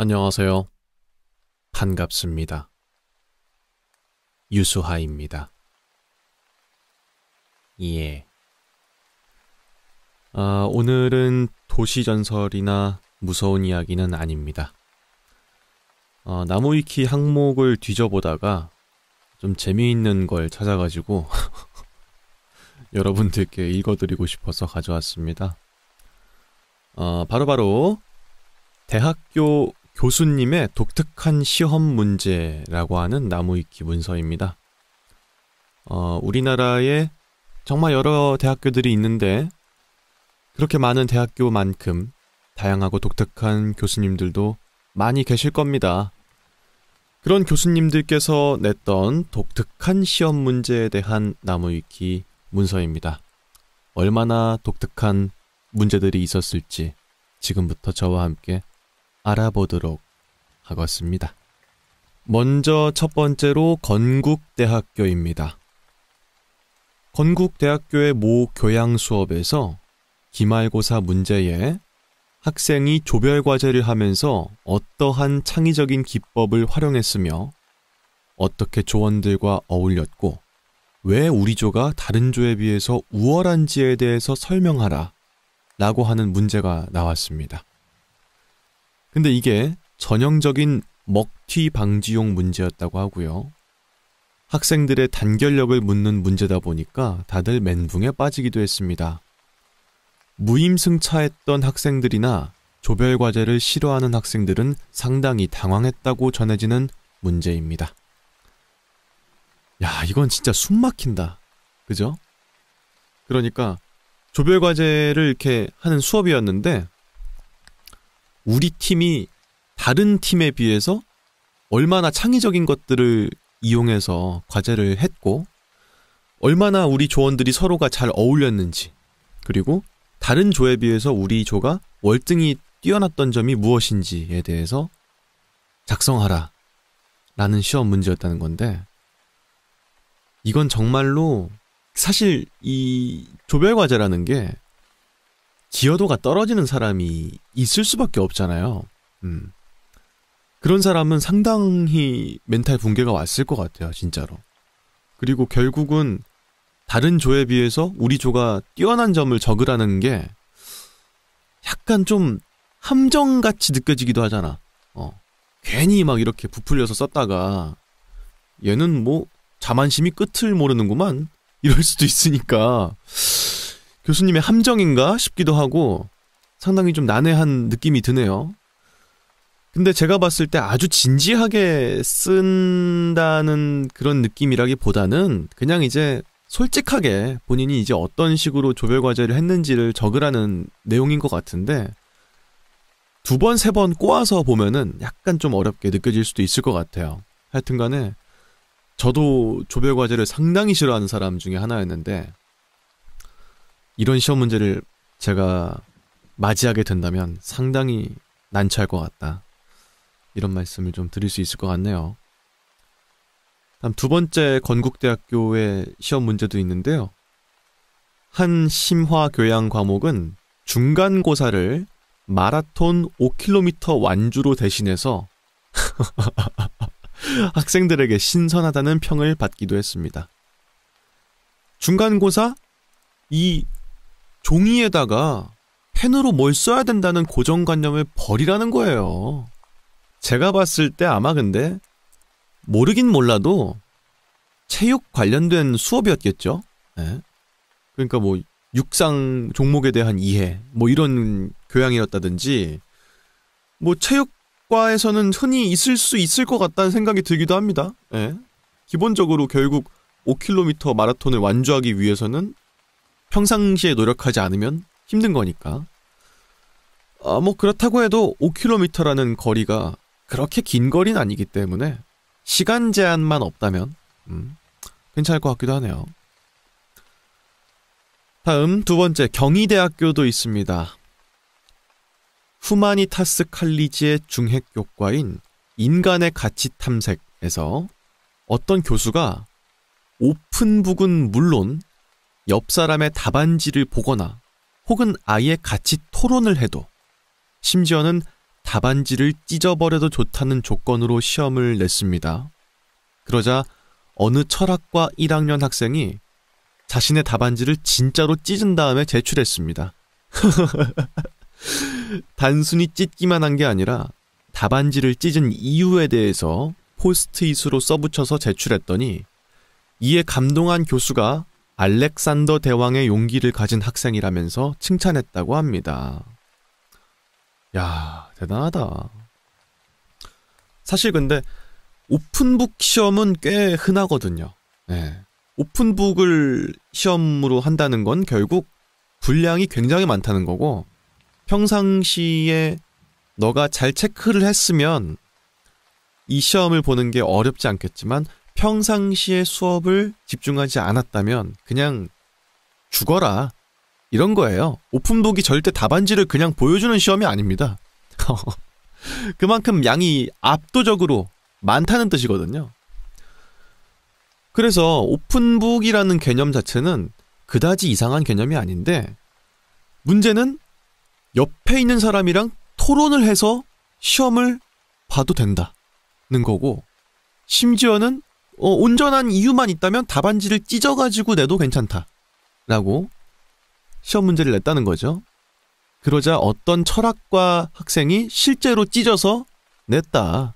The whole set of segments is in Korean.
안녕하세요. 반갑습니다. 유수하입니다. 예. 오늘은 도시전설이나 무서운 이야기는 아닙니다. 나무위키 항목을 뒤져보다가 좀 재미있는 걸 찾아가지고 여러분들께 읽어드리고 싶어서 가져왔습니다. 바로바로 대학교 교수님의 독특한 시험 문제라고 하는 나무위키 문서입니다. 우리나라에 정말 여러 대학교들이 있는데 그렇게 많은 대학교만큼 다양하고 독특한 교수님들도 많이 계실 겁니다. 그런 교수님들께서 냈던 독특한 시험 문제에 대한 나무위키 문서입니다. 얼마나 독특한 문제들이 있었을지 지금부터 저와 함께 알아보도록 하겠습니다. 먼저 첫 번째로 건국대학교입니다. 건국대학교의 모 교양 수업에서 기말고사 문제에 학생이 조별과제를 하면서 어떠한 창의적인 기법을 활용했으며 어떻게 조원들과 어울렸고 왜 우리 조가 다른 조에 비해서 우월한지에 대해서 설명하라 라고 하는 문제가 나왔습니다. 근데 이게 전형적인 먹튀 방지용 문제였다고 하고요. 학생들의 단결력을 묻는 문제다 보니까 다들 멘붕에 빠지기도 했습니다. 무임승차했던 학생들이나 조별과제를 싫어하는 학생들은 상당히 당황했다고 전해지는 문제입니다. 야, 이건 진짜 숨 막힌다. 그죠? 그러니까 조별과제를 이렇게 하는 수업이었는데 우리 팀이 다른 팀에 비해서 얼마나 창의적인 것들을 이용해서 과제를 했고 얼마나 우리 조원들이 서로가 잘 어울렸는지 그리고 다른 조에 비해서 우리 조가 월등히 뛰어났던 점이 무엇인지에 대해서 작성하라 라는 시험 문제였다는 건데 이건 정말로 사실 이 조별과제라는 게 기여도가 떨어지는 사람이 있을 수밖에 없잖아요. 그런 사람은 상당히 멘탈 붕괴가 왔을 것 같아요, 진짜로. 그리고 결국은 다른 조에 비해서 우리 조가 뛰어난 점을 적으라는 게 약간 좀 함정같이 느껴지기도 하잖아. 괜히 막 이렇게 부풀려서 썼다가 얘는 뭐 자만심이 끝을 모르는구만 이럴 수도 있으니까 교수님의 함정인가 싶기도 하고 상당히 좀 난해한 느낌이 드네요. 근데 제가 봤을 때 아주 진지하게 쓴다는 그런 느낌이라기보다는 그냥 이제 솔직하게 본인이 이제 어떤 식으로 조별과제를 했는지를 적으라는 내용인 것 같은데 두 번, 세 번 꼬아서 보면은 약간 좀 어렵게 느껴질 수도 있을 것 같아요. 하여튼간에 저도 조별과제를 상당히 싫어하는 사람 중에 하나였는데 이런 시험 문제를 제가 맞이하게 된다면 상당히 난처할 것 같다. 이런 말씀을 좀 드릴 수 있을 것 같네요. 다음 두 번째 건국대학교의 시험 문제도 있는데요. 한 심화교양 과목은 중간고사를 마라톤 5km 완주로 대신해서 학생들에게 신선하다는 평을 받기도 했습니다. 중간고사? 이 종이에다가 펜으로 뭘 써야 된다는 고정관념을 버리라는 거예요. 제가 봤을 때 아마 근데 모르긴 몰라도 체육 관련된 수업이었겠죠? 네. 그러니까 뭐 육상 종목에 대한 이해 뭐 이런 교양이었다든지 뭐 체육과에서는 흔히 있을 수 있을 것 같다는 생각이 들기도 합니다. 네. 기본적으로 결국 5km 마라톤을 완주하기 위해서는 평상시에 노력하지 않으면 힘든 거니까. 뭐 그렇다고 해도 5km라는 거리가 그렇게 긴 거리는 아니기 때문에 시간 제한만 없다면 괜찮을 것 같기도 하네요. 다음 두 번째 경희대학교도 있습니다. 후마니타스 칼리지의 중핵교과인 인간의 가치 탐색에서 어떤 교수가 오픈북은 물론 옆 사람의 답안지를 보거나 혹은 아예 같이 토론을 해도 심지어는 답안지를 찢어버려도 좋다는 조건으로 시험을 냈습니다. 그러자 어느 철학과 1학년 학생이 자신의 답안지를 진짜로 찢은 다음에 제출했습니다. 단순히 찢기만 한 게 아니라 답안지를 찢은 이유에 대해서 포스트잇으로 써붙여서 제출했더니 이에 감동한 교수가 알렉산더 대왕의 용기를 가진 학생이라면서 칭찬했다고 합니다. 야, 대단하다. 사실 근데 오픈북 시험은 꽤 흔하거든요. 네. 오픈북을 시험으로 한다는 건 결국 분량이 굉장히 많다는 거고, 평상시에 너가 잘 체크를 했으면 이 시험을 보는 게 어렵지 않겠지만 평상시에 수업을 집중하지 않았다면 그냥 죽어라, 이런 거예요. 오픈북이 절대 답안지를 그냥 보여주는 시험이 아닙니다. 그만큼 양이 압도적으로 많다는 뜻이거든요. 그래서 오픈북이라는 개념 자체는 그다지 이상한 개념이 아닌데, 문제는 옆에 있는 사람이랑 토론을 해서 시험을 봐도 된다는 거고, 심지어는 온전한 이유만 있다면 답안지를 찢어가지고 내도 괜찮다라고 시험 문제를 냈다는 거죠. 그러자 어떤 철학과 학생이 실제로 찢어서 냈다.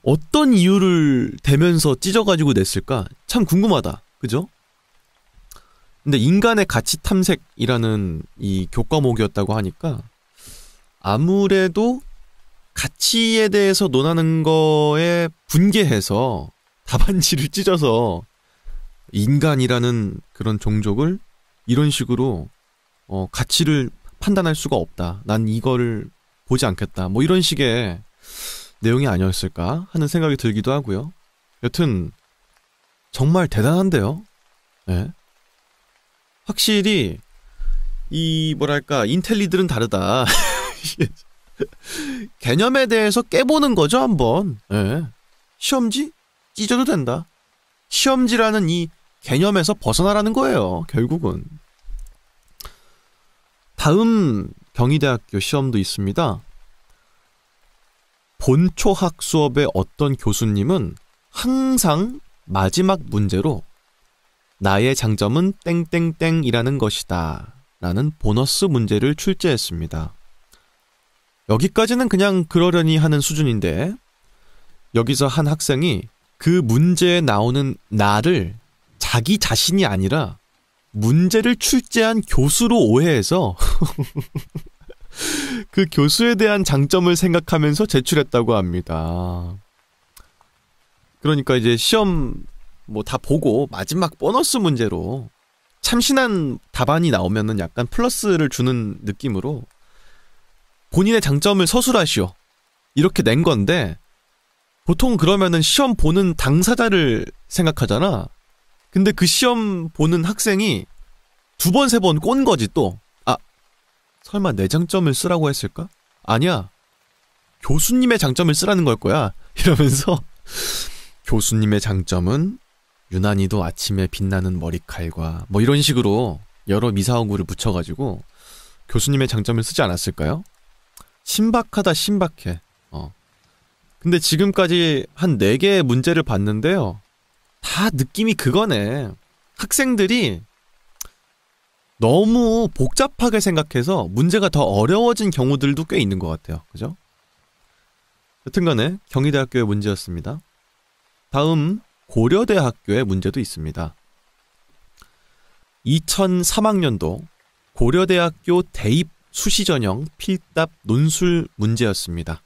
어떤 이유를 대면서 찢어가지고 냈을까? 참 궁금하다. 그죠? 근데 인간의 가치 탐색이라는 이 교과목이었다고 하니까 아무래도 가치에 대해서 논하는 거에 분개해서 답안지를 찢어서 인간이라는 그런 종족을 이런 식으로 가치를 판단할 수가 없다, 난 이거를 보지 않겠다, 뭐 이런 식의 내용이 아니었을까 하는 생각이 들기도 하고요. 여튼 정말 대단한데요. 네. 확실히 이 뭐랄까 인텔리들은 다르다. 개념에 대해서 깨보는 거죠, 한번. 네. 시험지 찢어도 된다. 시험지라는 이 개념에서 벗어나라는 거예요, 결국은. 다음 경희대학교 시험도 있습니다. 본초학 수업의 어떤 교수님은 항상 마지막 문제로 나의 장점은 땡땡땡이라는 것이다 라는 보너스 문제를 출제했습니다. 여기까지는 그냥 그러려니 하는 수준인데, 여기서 한 학생이 그 문제에 나오는 나를 자기 자신이 아니라 문제를 출제한 교수로 오해해서 그 교수에 대한 장점을 생각하면서 제출했다고 합니다. 그러니까 이제 시험 뭐 다 보고 마지막 보너스 문제로 참신한 답안이 나오면은 약간 플러스를 주는 느낌으로 본인의 장점을 서술하시오, 이렇게 낸 건데, 보통 그러면은 시험 보는 당사자를 생각하잖아. 근데 그 시험 보는 학생이 두 번, 세 번 꼰 거지 또. 아, 설마 내 장점을 쓰라고 했을까? 아니야, 교수님의 장점을 쓰라는 걸 거야, 이러면서 교수님의 장점은 유난히도 아침에 빛나는 머리칼과 뭐 이런 식으로 여러 미사어구를 붙여가지고 교수님의 장점을 쓰지 않았을까요? 신박하다, 신박해. 근데 지금까지 한 4개의 문제를 봤는데요, 다 느낌이 그거네. 학생들이 너무 복잡하게 생각해서 문제가 더 어려워진 경우들도 꽤 있는 것 같아요. 그죠? 여튼간에 경희대학교의 문제였습니다. 다음 고려대학교의 문제도 있습니다. 2003학년도 고려대학교 대입 수시전형 필답 논술 문제였습니다.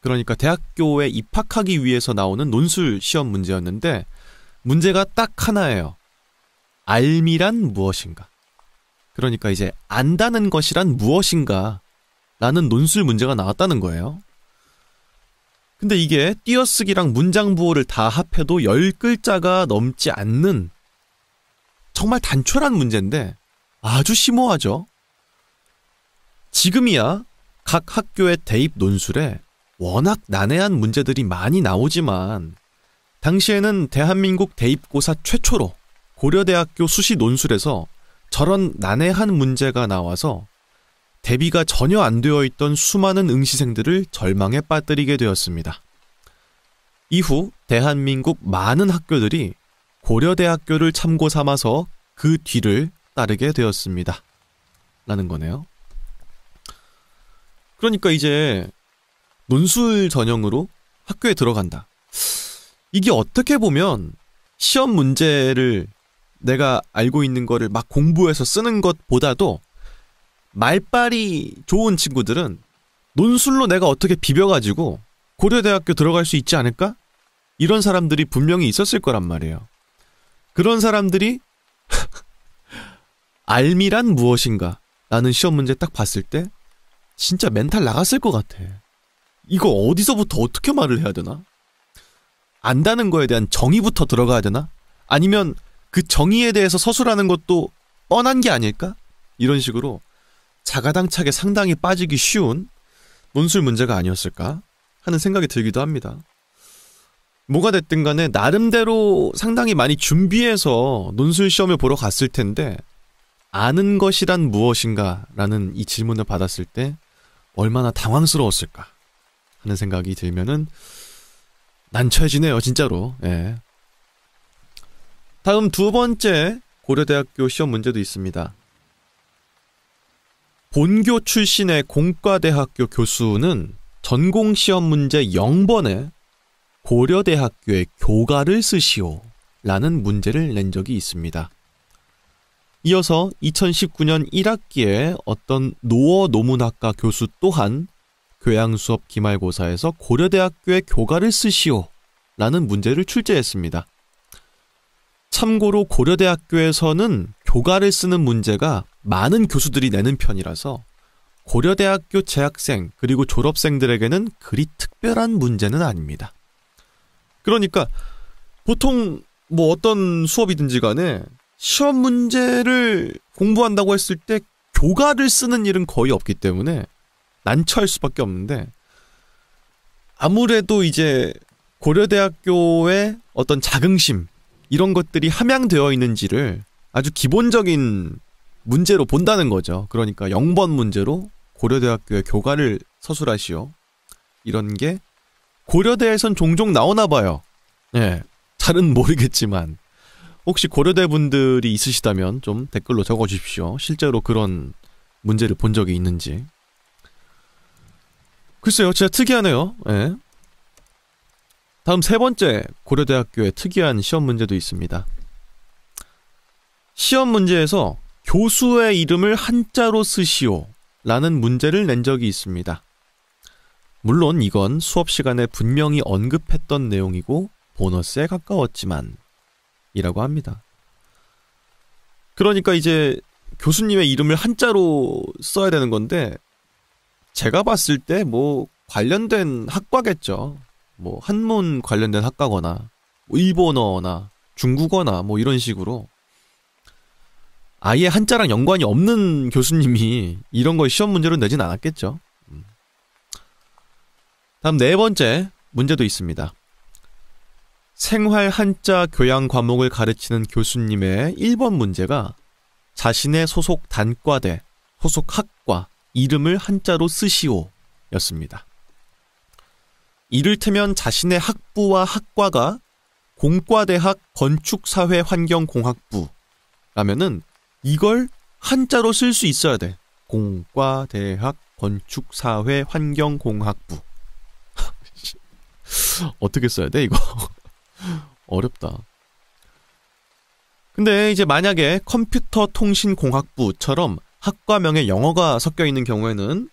그러니까 대학교에 입학하기 위해서 나오는 논술 시험 문제였는데, 문제가 딱 하나예요. 알미란 무엇인가? 그러니까 이제 안다는 것이란 무엇인가 라는 논술 문제가 나왔다는 거예요. 근데 이게 띄어쓰기랑 문장 부호를 다 합해도 10글자가 넘지 않는 정말 단촐한 문제인데 아주 심오하죠. 지금이야 각 학교의 대입 논술에 워낙 난해한 문제들이 많이 나오지만, 당시에는 대한민국 대입고사 최초로 고려대학교 수시 논술에서 저런 난해한 문제가 나와서 대비가 전혀 안 되어 있던 수많은 응시생들을 절망에 빠뜨리게 되었습니다. 이후 대한민국 많은 학교들이 고려대학교를 참고 삼아서 그 뒤를 따르게 되었습니다. 라는 거네요. 그러니까 이제 논술 전형으로 학교에 들어간다. 이게 어떻게 보면 시험 문제를 내가 알고 있는 거를 막 공부해서 쓰는 것보다도 말빨이 좋은 친구들은 논술로 내가 어떻게 비벼가지고 고려대학교 들어갈 수 있지 않을까? 이런 사람들이 분명히 있었을 거란 말이에요. 그런 사람들이 알미란 무엇인가? 라는 시험 문제 딱 봤을 때 진짜 멘탈 나갔을 것 같아. 이거 어디서부터 어떻게 말을 해야 되나? 안다는 거에 대한 정의부터 들어가야 되나? 아니면 그 정의에 대해서 서술하는 것도 뻔한 게 아닐까? 이런 식으로 자가당착에 상당히 빠지기 쉬운 논술 문제가 아니었을까 하는 생각이 들기도 합니다. 뭐가 됐든 간에 나름대로 상당히 많이 준비해서 논술 시험을 보러 갔을 텐데 아는 것이란 무엇인가 라는 이 질문을 받았을 때 얼마나 당황스러웠을까 하는 생각이 들면은 난처해지네요, 진짜로. 예. 다음 두 번째 고려대학교 시험 문제도 있습니다. 본교 출신의 공과대학교 교수는 전공 시험 문제 0번에 고려대학교의 교가를 쓰시오 라는 문제를 낸 적이 있습니다. 이어서 2019년 1학기에 어떤 노어 노문학과 교수 또한 교양수업 기말고사에서 고려대학교의 교가를 쓰시오 라는 문제를 출제했습니다. 참고로 고려대학교에서는 교가를 쓰는 문제가 많은 교수들이 내는 편이라서 고려대학교 재학생 그리고 졸업생들에게는 그리 특별한 문제는 아닙니다. 그러니까 보통 뭐 어떤 수업이든지 간에 시험 문제를 공부한다고 했을 때 교가를 쓰는 일은 거의 없기 때문에 난처할 수밖에 없는데 아무래도 이제 고려대학교의 어떤 자긍심 이런 것들이 함양되어 있는지를 아주 기본적인 문제로 본다는 거죠. 그러니까 0번 문제로 고려대학교의 교가를 서술하시오. 이런 게 고려대에선 종종 나오나 봐요. 예, 잘은 모르겠지만 혹시 고려대 분들이 있으시다면 좀 댓글로 적어주십시오. 실제로 그런 문제를 본 적이 있는지. 글쎄요, 진짜 특이하네요. 예. 다음 세 번째 고려대학교의 특이한 시험 문제도 있습니다. 시험 문제에서 교수의 이름을 한자로 쓰시오 라는 문제를 낸 적이 있습니다. 물론 이건 수업 시간에 분명히 언급했던 내용이고 보너스에 가까웠지만 이라고 합니다. 그러니까 이제 교수님의 이름을 한자로 써야 되는 건데 제가 봤을 때 뭐 관련된 학과겠죠. 뭐 한문 관련된 학과거나 일본어나 중국어나 뭐 이런 식으로 아예 한자랑 연관이 없는 교수님이 이런 걸 시험 문제로 내진 않았겠죠. 다음 네 번째 문제도 있습니다. 생활 한자 교양 과목을 가르치는 교수님의 1번 문제가 자신의 소속 단과대, 소속 학과 이름을 한자로 쓰시오 였습니다. 이를테면 자신의 학부와 학과가 공과대학 건축사회환경공학부 라면은 이걸 한자로 쓸 수 있어야 돼. 공과대학 건축사회환경공학부. 어떻게 써야 돼 이거? 어렵다. 근데 이제 만약에 컴퓨터통신공학부처럼 학과명에 영어가 섞여 있는 경우에는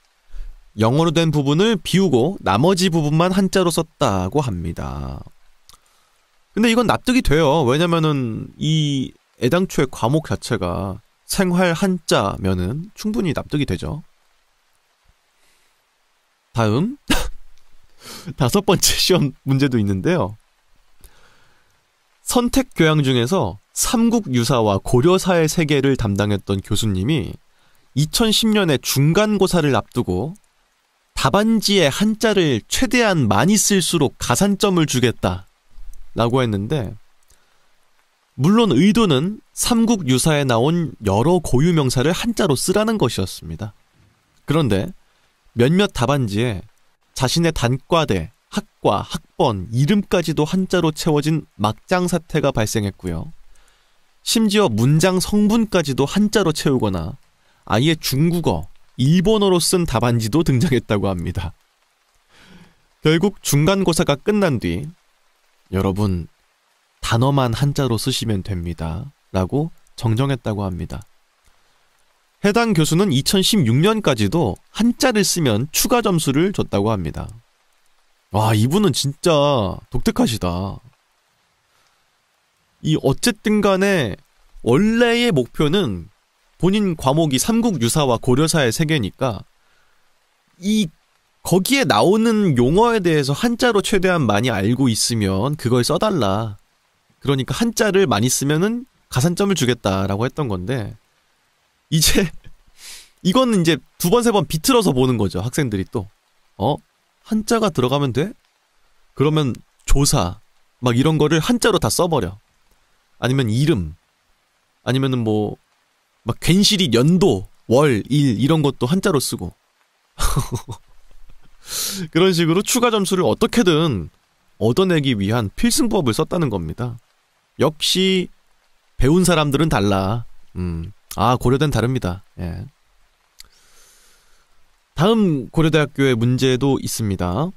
영어로 된 부분을 비우고 나머지 부분만 한자로 썼다고 합니다. 근데 이건 납득이 돼요. 왜냐면은 이 애당초의 과목 자체가 생활 한자면은 충분히 납득이 되죠. 다음 다섯 번째 시험 문제도 있는데요. 선택 교양 중에서 삼국유사와 고려사의 세계를 담당했던 교수님이 2010년에 중간고사를 앞두고 답안지에 한자를 최대한 많이 쓸수록 가산점을 주겠다 라고 했는데 물론 의도는 삼국유사에 나온 여러 고유명사를 한자로 쓰라는 것이었습니다. 그런데 몇몇 답안지에 자신의 단과대, 학과, 학번, 이름까지도 한자로 채워진 막장 사태가 발생했고요. 심지어 문장 성분까지도 한자로 채우거나 아예 중국어, 일본어로 쓴 답안지도 등장했다고 합니다. 결국 중간고사가 끝난 뒤 여러분 단어만 한자로 쓰시면 됩니다 라고 정정했다고 합니다. 해당 교수는 2016년까지도 한자를 쓰면 추가 점수를 줬다고 합니다. 와, 이분은 진짜 독특하시다. 이 어쨌든 간에 원래의 목표는 본인 과목이 삼국유사와 고려사의 세계니까 거기에 나오는 용어에 대해서 한자로 최대한 많이 알고 있으면 그걸 써달라. 그러니까 한자를 많이 쓰면은 가산점을 주겠다라고 했던 건데, 이제 이거는 이제 두 번, 세 번 비틀어서 보는 거죠. 학생들이 또 한자가 들어가면 돼? 그러면 조사 막 이런 거를 한자로 다 써버려. 아니면 이름, 아니면은 뭐 막 괜시리 연도, 월, 일 이런 것도 한자로 쓰고 그런 식으로 추가 점수를 어떻게든 얻어내기 위한 필승법을 썼다는 겁니다. 역시 배운 사람들은 달라. 고려대는 다릅니다. 예. 다음 고려대학교의 문제도 있습니다.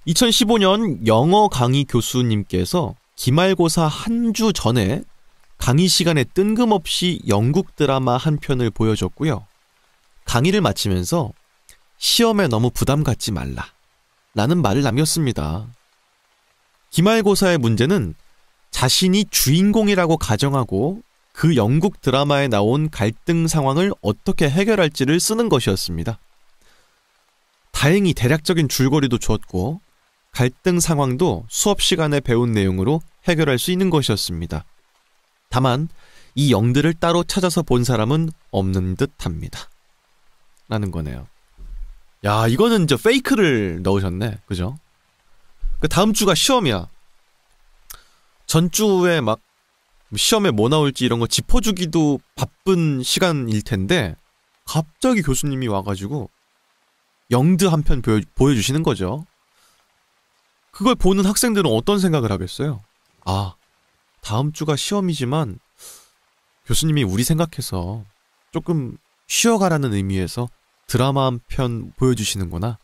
2015년 영어 강의 교수님께서 기말고사 한 주 전에 강의 시간에 뜬금없이 영국 드라마 한 편을 보여줬고요. 강의를 마치면서 시험에 너무 부담 갖지 말라 라는 말을 남겼습니다. 기말고사의 문제는 자신이 주인공이라고 가정하고 그 영국 드라마에 나온 갈등 상황을 어떻게 해결할지를 쓰는 것이었습니다. 다행히 대략적인 줄거리도 주었고 갈등 상황도 수업 시간에 배운 내용으로 해결할 수 있는 것이었습니다. 다만 이 영들을 따로 찾아서 본 사람은 없는 듯합니다. 라는 거네요. 야, 이거는 이제 페이크를 넣으셨네. 그죠? 그 다음 주가 시험이야. 전주에 막 시험에 뭐 나올지 이런 거 짚어주기도 바쁜 시간일 텐데 갑자기 교수님이 와가지고 영드 한 편 보여주시는 거죠. 그걸 보는 학생들은 어떤 생각을 하겠어요? 아, 다음 주가 시험이지만 교수님이 우리 생각해서 조금 쉬어가라는 의미에서 드라마 한 편 보여주시는구나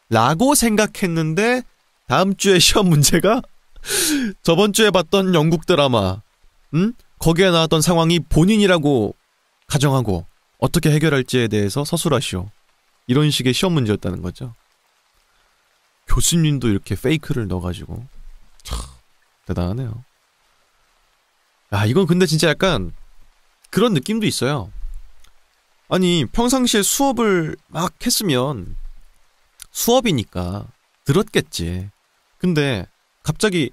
라고 생각했는데 다음 주에 시험 문제가 저번 주에 봤던 영국 드라마 거기에 나왔던 상황이 본인이라고 가정하고 어떻게 해결할지에 대해서 서술하시오. 이런 식의 시험 문제였다는 거죠. 교수님도 이렇게 페이크를 넣어가지고 참 대단하네요. 야, 이건 근데 진짜 약간 그런 느낌도 있어요. 아니, 평상시에 수업을 막 했으면 수업이니까 들었겠지. 근데 갑자기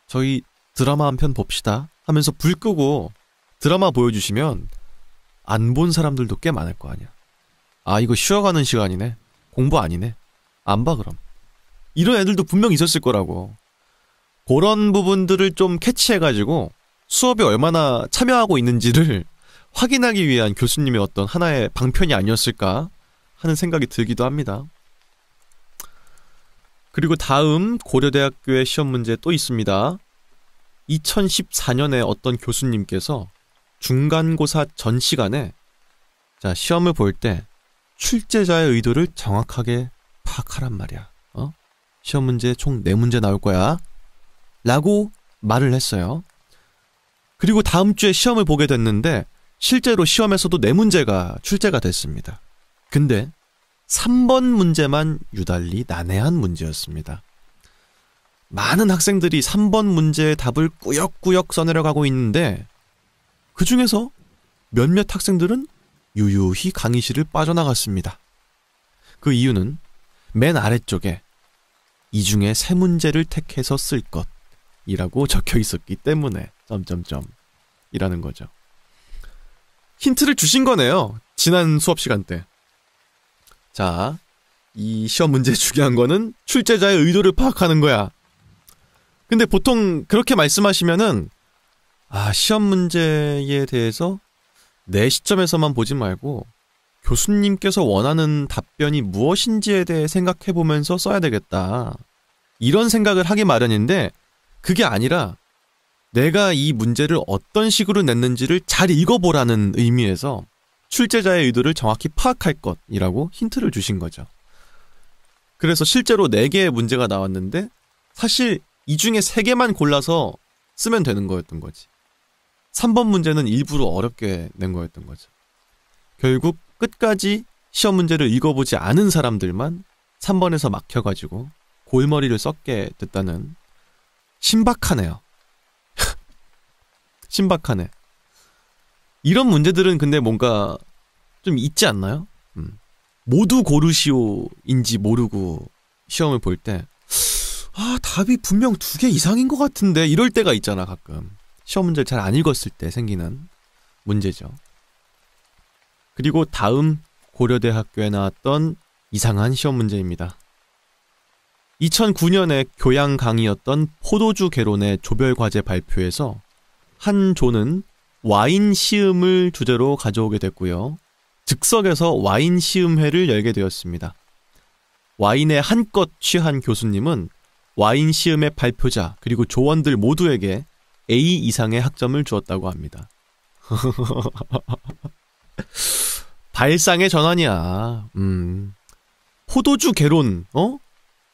저희 드라마 한 편 봅시다 하면서 불 끄고 드라마 보여주시면 안 본 사람들도 꽤 많을 거 아니야. 아, 이거 쉬어가는 시간이네. 공부 아니네. 안 봐 그럼. 이런 애들도 분명 있었을 거라고. 그런 부분들을 좀 캐치해가지고 수업에 얼마나 참여하고 있는지를 확인하기 위한 교수님의 어떤 하나의 방편이 아니었을까 하는 생각이 들기도 합니다. 그리고 다음 고려대학교의 시험 문제 또 있습니다. 2014년에 어떤 교수님께서 중간고사 전 시간에 시험을 볼 때 출제자의 의도를 정확하게 파악하란 말이야. 시험 문제 총 4문제 나올 거야 라고 말을 했어요. 그리고 다음 주에 시험을 보게 됐는데 실제로 시험에서도 4문제가 출제가 됐습니다. 근데 3번 문제만 유달리 난해한 문제였습니다. 많은 학생들이 3번 문제의 답을 꾸역꾸역 써내려가고 있는데 그 중에서 몇몇 학생들은 유유히 강의실을 빠져나갔습니다. 그 이유는 맨 아래쪽에 이 중에 3문제를 택해서 쓸 것이라고 적혀 있었기 때문에 이라는 거죠. 힌트를 주신 거네요. 지난 수업 시간 때. 자, 이 시험 문제의 중요한 거는 출제자의 의도를 파악하는 거야. 근데 보통 그렇게 말씀하시면은 시험 문제에 대해서 내 시점에서만 보지 말고 교수님께서 원하는 답변이 무엇인지에 대해 생각해보면서 써야 되겠다. 이런 생각을 하기 마련인데 그게 아니라 내가 이 문제를 어떤 식으로 냈는지를 잘 읽어보라는 의미에서 출제자의 의도를 정확히 파악할 것이라고 힌트를 주신 거죠. 그래서 실제로 4개의 문제가 나왔는데 사실 이 중에 3개만 골라서 쓰면 되는 거였던 거지. 3번 문제는 일부러 어렵게 낸 거였던 거죠. 결국 끝까지 시험 문제를 읽어보지 않은 사람들만 3번에서 막혀가지고 골머리를 썩게 됐다는 신박하네요. 신박하네. 이런 문제들은 근데 뭔가 좀 있지 않나요? 모두 고르시오인지 모르고 시험을 볼 때 답이 분명 2개 이상인 것 같은데 이럴 때가 있잖아 가끔. 시험 문제를 잘 안 읽었을 때 생기는 문제죠. 그리고 다음 고려대학교에 나왔던 이상한 시험 문제입니다. 2009년에 교양 강의였던 포도주 개론의 조별과제 발표에서 한 조는 와인 시음을 주제로 가져오게 됐고요. 즉석에서 와인 시음회를 열게 되었습니다. 와인에 한껏 취한 교수님은 와인 시음의 발표자 그리고 조원들 모두에게 A 이상의 학점을 주었다고 합니다. 발상의 전환이야. 포도주 개론,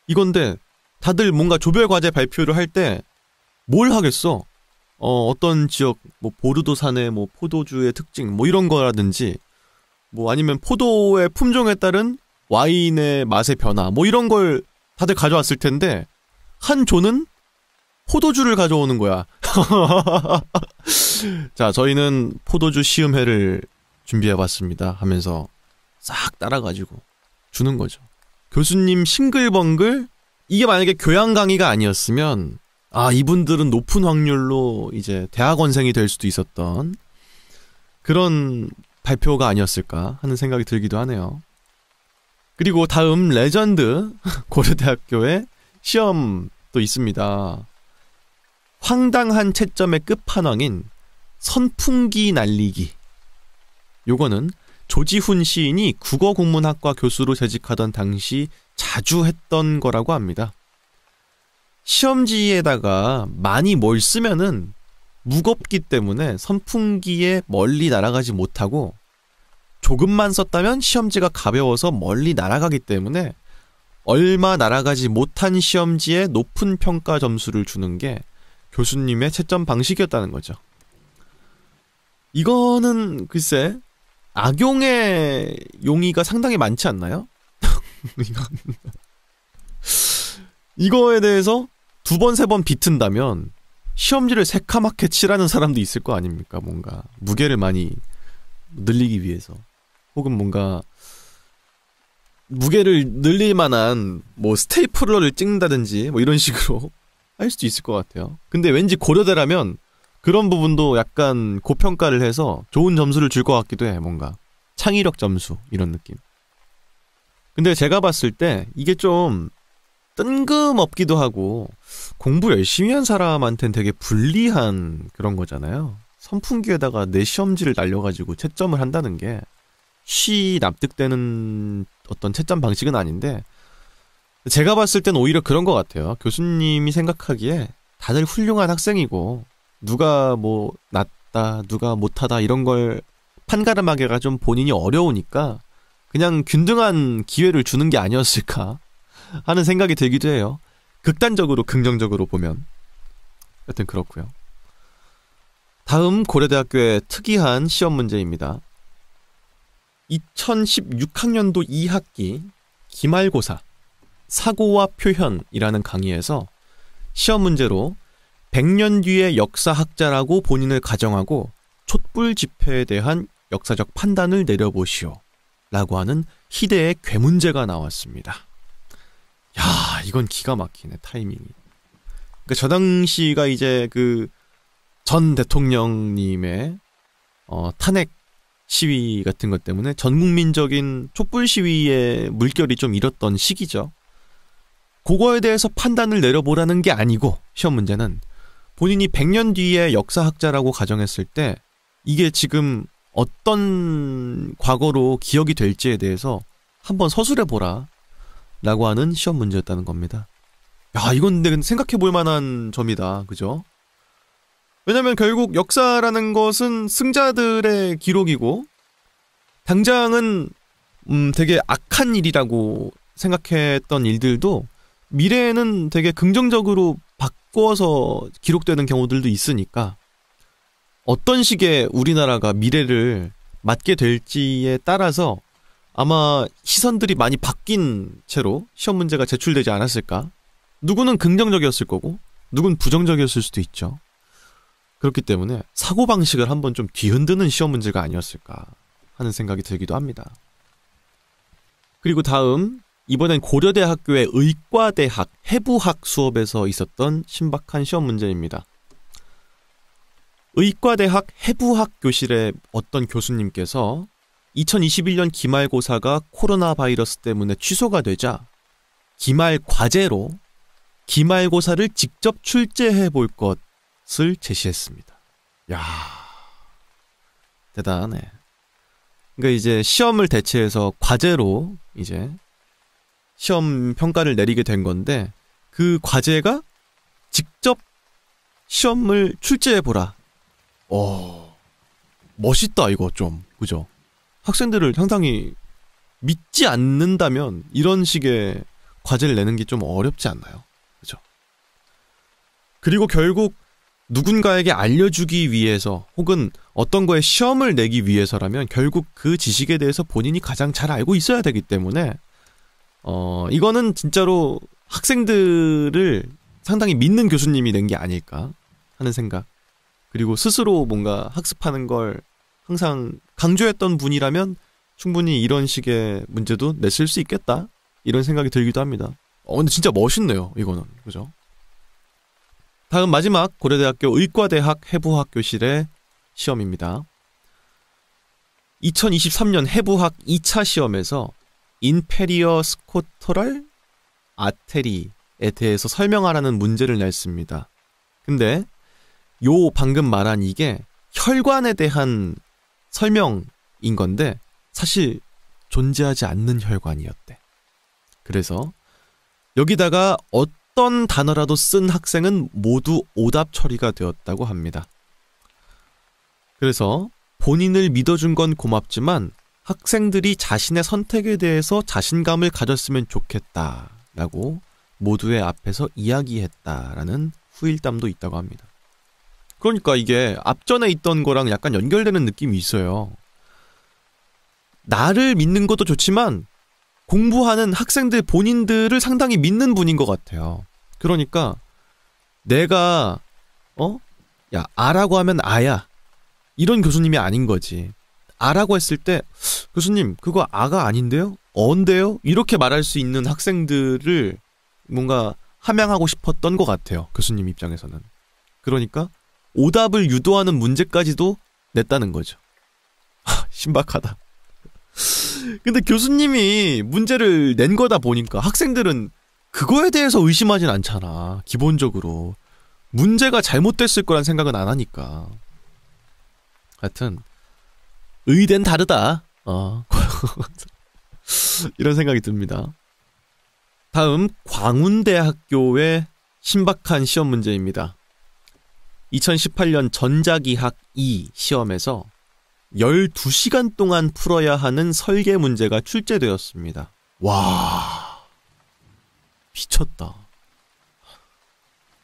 이건데 다들 뭔가 조별과제 발표를 할 때 뭘 하겠어? 어떤 지역, 뭐 보르도산의 뭐 포도주의 특징, 뭐 이런 거라든지, 뭐 아니면 포도의 품종에 따른 와인의 맛의 변화, 뭐 이런 걸 다들 가져왔을 텐데 한 조는 포도주를 가져오는 거야. 자, 저희는 포도주 시음회를 준비해봤습니다 하면서 싹 따라가지고 주는 거죠. 교수님 싱글벙글. 이게 만약에 교양 강의가 아니었으면 이분들은 높은 확률로 이제 대학원생이 될 수도 있었던 그런 발표가 아니었을까 하는 생각이 들기도 하네요. 그리고 다음 레전드 고려대학교의 시험도 있습니다. 황당한 채점의 끝판왕인 선풍기 날리기. 요거는 조지훈 시인이 국어국문학과 교수로 재직하던 당시 자주 했던 거라고 합니다. 시험지에다가 많이 뭘 쓰면은 무겁기 때문에 선풍기에 멀리 날아가지 못하고 조금만 썼다면 시험지가 가벼워서 멀리 날아가기 때문에 얼마 날아가지 못한 시험지에 높은 평가 점수를 주는 게 교수님의 채점 방식이었다는 거죠. 이거는 글쎄 악용의 용의가 상당히 많지 않나요? 이거에 대해서 2번, 3번 비튼다면 시험지를 새카맣게 칠하는 사람도 있을 거 아닙니까? 뭔가 무게를 많이 늘리기 위해서 혹은 뭔가 무게를 늘릴 만한 뭐 스테이플러를 찍는다든지 뭐 이런 식으로 할 수도 있을 것 같아요. 근데 왠지 고려대라면 그런 부분도 약간 고평가를 해서 좋은 점수를 줄 것 같기도 해. 뭔가 창의력 점수 이런 느낌. 근데 제가 봤을 때 이게 좀 뜬금없기도 하고 공부 열심히 한 사람한테는 되게 불리한 그런 거잖아요. 선풍기에다가 내 시험지를 날려가지고 채점을 한다는 게 쉬 납득되는 어떤 채점 방식은 아닌데 제가 봤을 땐 오히려 그런 것 같아요. 교수님이 생각하기에 다들 훌륭한 학생이고 누가 뭐 낫다 누가 못하다 이런 걸 판가름하기가 좀 본인이 어려우니까 그냥 균등한 기회를 주는 게 아니었을까 하는 생각이 들기도 해요. 극단적으로 긍정적으로 보면. 여튼 그렇고요. 다음 고려대학교의 특이한 시험 문제입니다. 2016학년도 2학기 기말고사 사고와 표현이라는 강의에서 시험 문제로 100년 뒤의 역사학자라고 본인을 가정하고 촛불 집회에 대한 역사적 판단을 내려보시오 라고 하는 희대의 괴문제가 나왔습니다. 야, 이건 기가 막히네, 타이밍이. 그러니까 저 당시가 이제 그 전 대통령님의 탄핵 시위 같은 것 때문에 전국민적인 촛불 시위의 물결이 좀 일었던 시기죠. 그거에 대해서 판단을 내려보라는 게 아니고 시험 문제는 본인이 100년 뒤에 역사학자라고 가정했을 때 이게 지금 어떤 과거로 기억이 될지에 대해서 한번 서술해보라 라고 하는 시험 문제였다는 겁니다. 야, 이건 근데 생각해 볼 만한 점이다. 그죠? 왜냐면 결국 역사라는 것은 승자들의 기록이고, 당장은 되게 악한 일이라고 생각했던 일들도 미래에는 되게 긍정적으로 바꿔서 기록되는 경우들도 있으니까, 어떤 식의 우리나라가 미래를 맞게 될지에 따라서 아마 시선들이 많이 바뀐 채로 시험 문제가 제출되지 않았을까? 누구는 긍정적이었을 거고, 누구는 부정적이었을 수도 있죠. 그렇기 때문에 사고방식을 한번 좀 뒤흔드는 시험 문제가 아니었을까 하는 생각이 들기도 합니다. 그리고 다음, 이번엔 고려대학교의 의과대학 해부학 수업에서 있었던 신박한 시험 문제입니다. 의과대학 해부학 교실의 어떤 교수님께서 2021년 기말고사가 코로나 바이러스 때문에 취소가 되자 기말 과제로 기말고사를 직접 출제해 볼 것을 제시했습니다. 야, 대단하네. 그러니까 이제 시험을 대체해서 과제로 이제 시험 평가를 내리게 된 건데, 그 과제가 직접 시험을 출제해 보라. 멋있다 이거 좀. 그죠? 학생들을 상당히 믿지 않는다면 이런 식의 과제를 내는 게 좀 어렵지 않나요? 그죠? 그리고 결국 누군가에게 알려주기 위해서 혹은 어떤 거에 시험을 내기 위해서라면 결국 그 지식에 대해서 본인이 가장 잘 알고 있어야 되기 때문에 이거는 진짜로 학생들을 상당히 믿는 교수님이 낸 게 아닐까 하는 생각. 그리고 스스로 뭔가 학습하는 걸 항상 강조했던 분이라면 충분히 이런 식의 문제도 냈을 수 있겠다, 이런 생각이 들기도 합니다. 근데 진짜 멋있네요 이거는. 그죠? 다음 마지막 고려대학교 의과대학 해부학 교실의 시험입니다. 2023년 해부학 2차 시험에서 인페리어 스코터럴 아테리에 대해서 설명하라는 문제를 냈습니다. 근데 요 방금 말한 이게 혈관에 대한 설명인 건데 사실 존재하지 않는 혈관이었대. 그래서 여기다가 어떤 단어라도 쓴 학생은 모두 오답 처리가 되었다고 합니다. 그래서 본인을 믿어준 건 고맙지만 학생들이 자신의 선택에 대해서 자신감을 가졌으면 좋겠다라고 모두의 앞에서 이야기했다라는 후일담도 있다고 합니다. 그러니까 이게 앞전에 있던 거랑 약간 연결되는 느낌이 있어요. 나를 믿는 것도 좋지만 공부하는 학생들 본인들을 상당히 믿는 분인 것 같아요. 그러니까 내가 야, 아라고 하면 아야, 이런 교수님이 아닌 거지. 아라고 했을 때 교수님 그거 아가 아닌데요? 어인데요? 이렇게 말할 수 있는 학생들을 뭔가 함양하고 싶었던 것 같아요, 교수님 입장에서는. 그러니까 오답을 유도하는 문제까지도 냈다는 거죠. 신박하다. 근데 교수님이 문제를 낸 거다 보니까 학생들은 그거에 대해서 의심하진 않잖아. 기본적으로 문제가 잘못됐을 거란 생각은 안 하니까. 하여튼 의대는 다르다. 이런 생각이 듭니다. 다음 광운대학교의 신박한 시험 문제입니다. 2018년 전자기학 2 시험에서 12시간 동안 풀어야 하는 설계 문제가 출제되었습니다. 와, 미쳤다.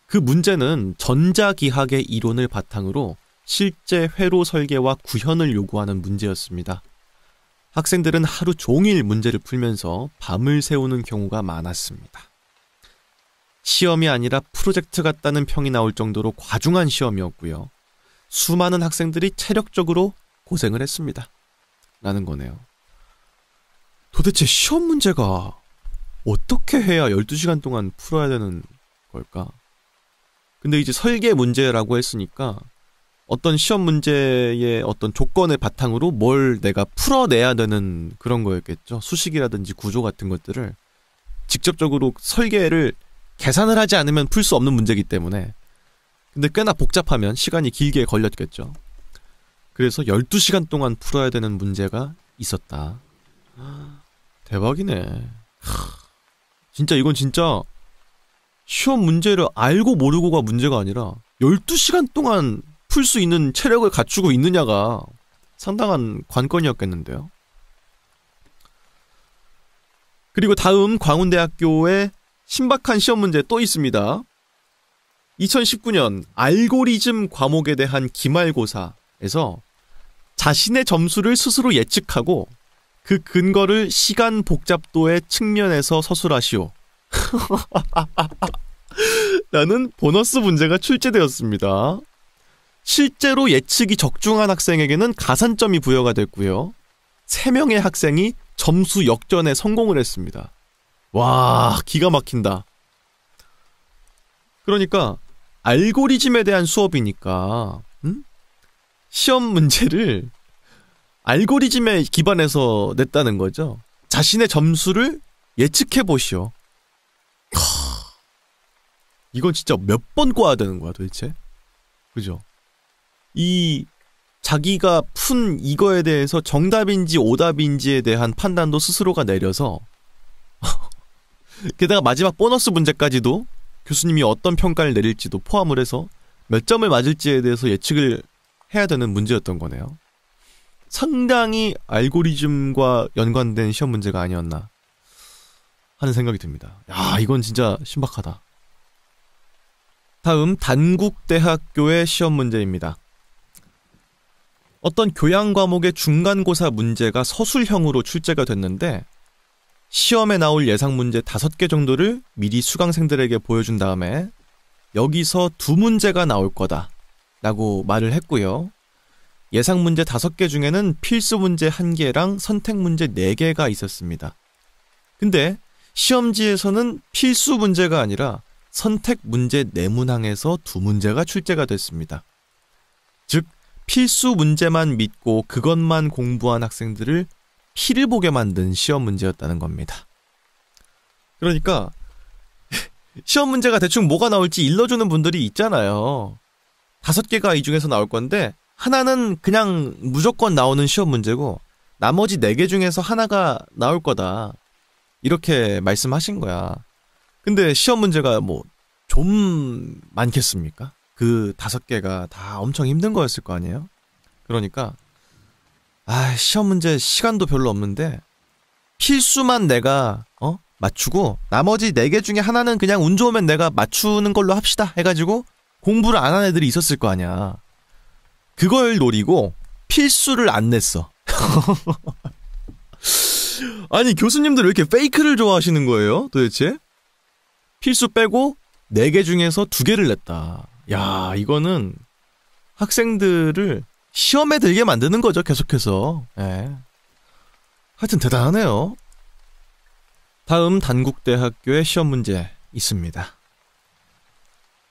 그 문제는 전자기학의 이론을 바탕으로 실제 회로 설계와 구현을 요구하는 문제였습니다. 학생들은 하루 종일 문제를 풀면서 밤을 새우는 경우가 많았습니다. 시험이 아니라 프로젝트 같다는 평이 나올 정도로 과중한 시험이었고요. 수많은 학생들이 체력적으로 고생을 했습니다. 라는 거네요. 도대체 시험 문제가 어떻게 해야 12시간 동안 풀어야 되는 걸까? 근데 이제 설계 문제라고 했으니까 어떤 시험 문제의 어떤 조건을 바탕으로 뭘 내가 풀어내야 되는 그런 거였겠죠. 수식이라든지 구조 같은 것들을 직접적으로 설계를 계산을 하지 않으면 풀 수 없는 문제이기 때문에. 근데 꽤나 복잡하면 시간이 길게 걸렸겠죠. 그래서 12시간 동안 풀어야 되는 문제가 있었다. 대박이네. 진짜 이건 진짜 시험 문제를 알고 모르고가 문제가 아니라 12시간 동안 풀 수 있는 체력을 갖추고 있느냐가 상당한 관건이었겠는데요. 그리고 다음 광운대학교의 신박한 시험 문제 또 있습니다. 2019년 알고리즘 과목에 대한 기말고사에서 자신의 점수를 스스로 예측하고 그 근거를 시간 복잡도의 측면에서 서술하시오. 라는 보너스 문제가 출제되었습니다. 실제로 예측이 적중한 학생에게는 가산점이 부여가 됐고요. 3명의 학생이 점수 역전에 성공을 했습니다. 와, 기가 막힌다. 그러니까 알고리즘에 대한 수업이니까 시험 문제를 알고리즘에 기반해서 냈다는 거죠. 자신의 점수를 예측해 보시오. 이건 진짜 몇 번 꽈야 되는 거야 도대체? 그죠? 이 자기가 푼 이거에 대해서 정답인지 오답인지에 대한 판단도 스스로가 내려서 게다가 마지막 보너스 문제까지도 교수님이 어떤 평가를 내릴지도 포함을 해서 몇 점을 맞을지에 대해서 예측을 해야 되는 문제였던 거네요. 상당히 알고리즘과 연관된 시험 문제가 아니었나 하는 생각이 듭니다. 야, 이건 진짜 신박하다. 다음 단국대학교의 시험 문제입니다. 어떤 교양 과목의 중간고사 문제가 서술형으로 출제가 됐는데 시험에 나올 예상 문제 5개 정도를 미리 수강생들에게 보여준 다음에 여기서 2문제가 나올 거다 라고 말을 했고요. 예상 문제 5개 중에는 필수 문제 1개랑 선택 문제 4개가 있었습니다. 근데 시험지에서는 필수 문제가 아니라 선택 문제 4문항에서 2문제가 출제가 됐습니다. 즉 필수 문제만 믿고 그것만 공부한 학생들을 피를 보게 만든 시험 문제였다는 겁니다. 그러니까 시험 문제가 대충 뭐가 나올지 일러주는 분들이 있잖아요. 5개가 이 중에서 나올 건데 하나는 그냥 무조건 나오는 시험 문제고 나머지 4개 중에서 하나가 나올 거다. 이렇게 말씀하신 거야. 근데 시험 문제가 뭐 좀 많겠습니까? 그 5개가 다 엄청 힘든 거였을 거 아니에요? 그러니까 시험 문제 시간도 별로 없는데 필수만 내가 맞추고 나머지 4개 중에 하나는 그냥 운 좋으면 내가 맞추는 걸로 합시다 해가지고 공부를 안 한 애들이 있었을 거 아니야. 그걸 노리고 필수를 안 냈어. 아니 교수님들 왜 이렇게 페이크를 좋아하시는 거예요 도대체? 필수 빼고 4개 중에서 2개를 냈다. 야, 이거는 학생들을 시험에 들게 만드는 거죠, 계속해서. 예. 하여튼 대단하네요. 다음 단국대학교의 시험 문제 있습니다.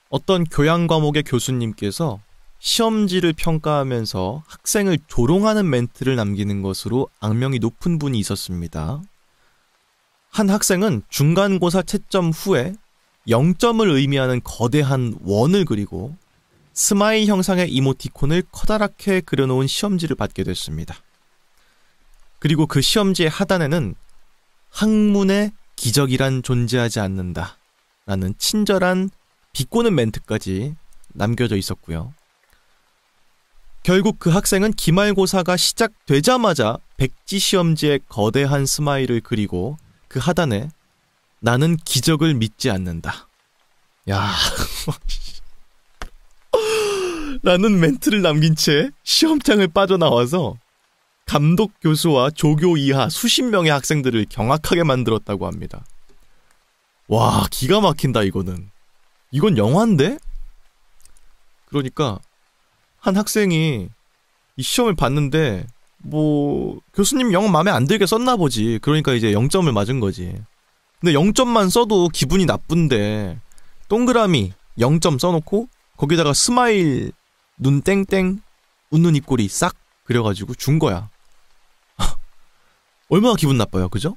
어떤 교양 과목의 교수님께서 시험지를 평가하면서 학생을 조롱하는 멘트를 남기는 것으로 악명이 높은 분이 있었습니다. 한 학생은 중간고사 채점 후에 0점을 의미하는 거대한 원을 그리고 스마일 형상의 이모티콘을 커다랗게 그려놓은 시험지를 받게 됐습니다. 그리고 그 시험지의 하단에는 학문의 기적이란 존재하지 않는다 라는 친절한 비꼬는 멘트까지 남겨져 있었고요. 결국 그 학생은 기말고사가 시작되자마자 백지 시험지에 거대한 스마일을 그리고 그 하단에 나는 기적을 믿지 않는다. 야, 라는 멘트를 남긴 채 시험장을 빠져나와서 감독 교수와 조교 이하 수십 명의 학생들을 경악하게 만들었다고 합니다. 와, 기가 막힌다 이거는. 이건 영화인데? 그러니까 한 학생이 이 시험을 봤는데 뭐 교수님 영어 마음에 안 들게 썼나 보지. 그러니까 이제 0점을 맞은 거지. 근데 0점만 써도 기분이 나쁜데 동그라미 0점 써놓고 거기다가 스마일 눈 땡땡 웃는 입꼬리 싹 그려가지고 준 거야. 얼마나 기분 나빠요, 그죠?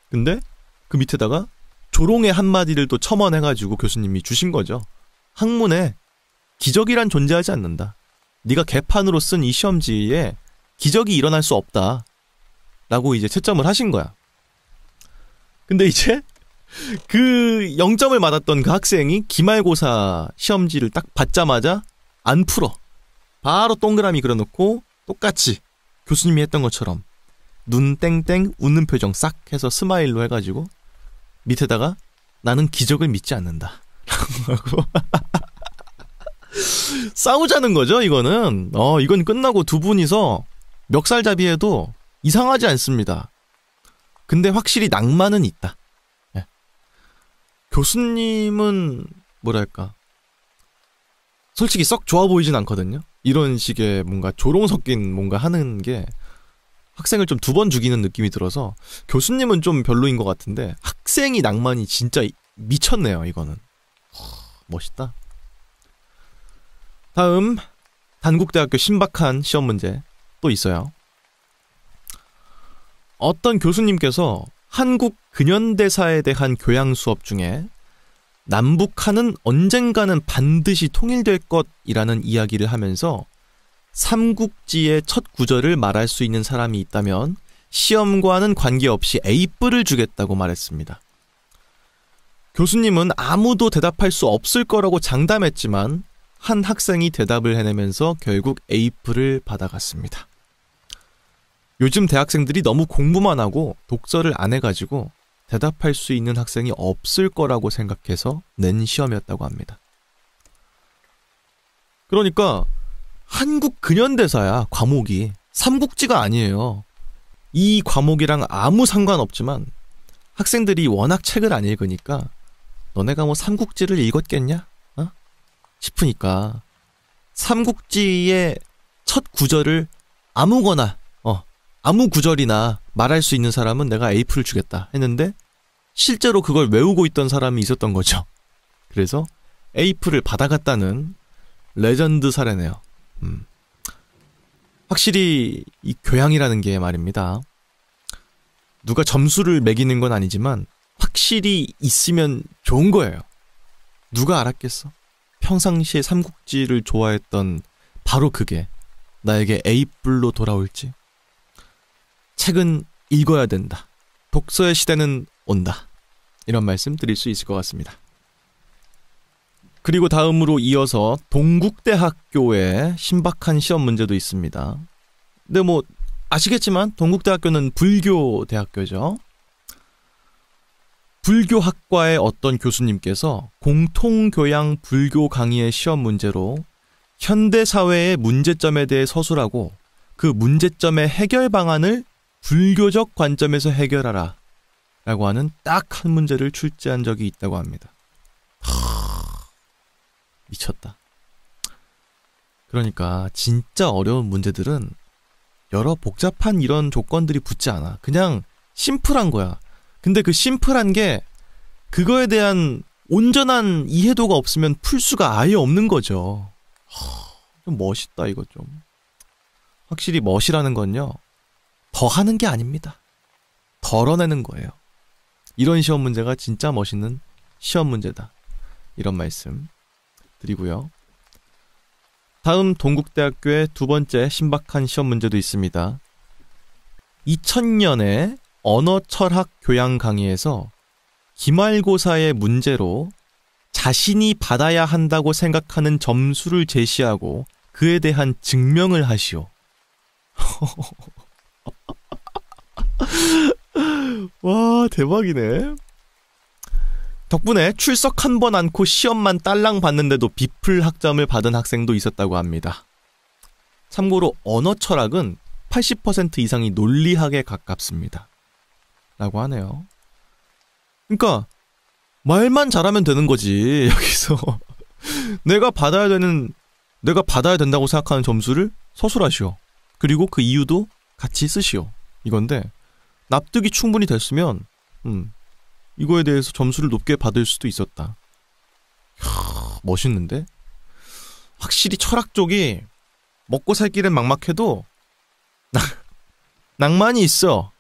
근데 그 밑에다가 조롱의 한마디를 또 첨언해가지고 교수님이 주신 거죠. 학문에 기적이란 존재하지 않는다. 네가 개판으로 쓴 이 시험지에 기적이 일어날 수 없다 라고 이제 채점을 하신 거야. 근데 이제 그 0점을 맞았던 그 학생이 기말고사 시험지를 딱 받자마자 안 풀어. 바로 동그라미 그려놓고 똑같이 교수님이 했던 것처럼 눈 땡땡 웃는 표정 싹 해서 스마일로 해가지고 밑에다가 나는 기적을 믿지 않는다 라고 싸우자는 거죠. 이거는 이건 끝나고 두 분이서 멱살잡이해도 이상하지 않습니다. 근데 확실히 낭만은 있다. 네. 교수님은 뭐랄까 솔직히 썩 좋아 보이진 않거든요. 이런 식의 뭔가 조롱 섞인 뭔가 하는 게 학생을 좀 두 번 죽이는 느낌이 들어서 교수님은 좀 별로인 것 같은데 학생이 낭만이 진짜 미쳤네요. 이거는 멋있다. 다음 단국대학교 신박한 시험 문제 또 있어요. 어떤 교수님께서 한국 근현대사에 대한 교양 수업 중에 남북한은 언젠가는 반드시 통일될 것이라는 이야기를 하면서 삼국지의 첫 구절을 말할 수 있는 사람이 있다면 시험과는 관계없이 A뿔을 주겠다고 말했습니다. 교수님은 아무도 대답할 수 없을 거라고 장담했지만 한 학생이 대답을 해내면서 결국 A뿔을 받아갔습니다. 요즘 대학생들이 너무 공부만 하고 독서를 안 해가지고 대답할 수 있는 학생이 없을 거라고 생각해서 낸 시험이었다고 합니다. 그러니까 한국 근현대사야 과목이. 삼국지가 아니에요. 이 과목이랑 아무 상관없지만 학생들이 워낙 책을 안 읽으니까 너네가 뭐 삼국지를 읽었겠냐? 싶으니까 삼국지의 첫 구절을 아무거나 아무 구절이나 말할 수 있는 사람은 내가 A풀을 주겠다 했는데 실제로 그걸 외우고 있던 사람이 있었던 거죠. 그래서 A풀을 받아갔다는 레전드 사례네요. 확실히 이 교양이라는 게 말입니다. 누가 점수를 매기는 건 아니지만 확실히 있으면 좋은 거예요. 누가 알았겠어? 평상시에 삼국지를 좋아했던 바로 그게 나에게 A뿔로 돌아올지. 책은 읽어야 된다. 독서의 시대는 온다. 이런 말씀 드릴 수 있을 것 같습니다. 그리고 다음으로 이어서 동국대학교의 신박한 시험 문제도 있습니다. 근데 뭐 아시겠지만 동국대학교는 불교 대학교죠. 불교학과의 어떤 교수님께서 공통교양 불교 강의의 시험 문제로 현대사회의 문제점에 대해 서술하고 그 문제점의 해결 방안을 불교적 관점에서 해결하라 라고 하는 딱 한 문제를 출제한 적이 있다고 합니다. 미쳤다. 그러니까 진짜 어려운 문제들은 여러 복잡한 이런 조건들이 붙지 않아. 그냥 심플한 거야. 근데 그 심플한 게 그거에 대한 온전한 이해도가 없으면 풀 수가 아예 없는 거죠. 좀 멋있다 이거 좀. 확실히 멋이라는 건요. 더 하는 게 아닙니다. 덜어내는 거예요. 이런 시험 문제가 진짜 멋있는 시험 문제다. 이런 말씀 드리고요. 다음 동국대학교의 두 번째 신박한 시험 문제도 있습니다. 2000년에 언어철학 교양 강의에서 기말고사의 문제로 자신이 받아야 한다고 생각하는 점수를 제시하고 그에 대한 증명을 하시오. 와, 대박이네. 덕분에 출석 한 번 않고 시험만 딸랑 봤는데도 비플 학점을 받은 학생도 있었다고 합니다. 참고로 언어 철학은 80% 이상이 논리학에 가깝습니다. 라고 하네요. 그러니까 말만 잘하면 되는 거지. 여기서 내가 받아야 된다고 생각하는 점수를 서술하시오. 그리고 그 이유도 같이 쓰시오. 이건데 납득이 충분히 됐으면 이거에 대해서 점수를 높게 받을 수도 있었다. 이야, 멋있는데? 확실히 철학 쪽이 먹고 살 길은 막막해도 낭만이 있어.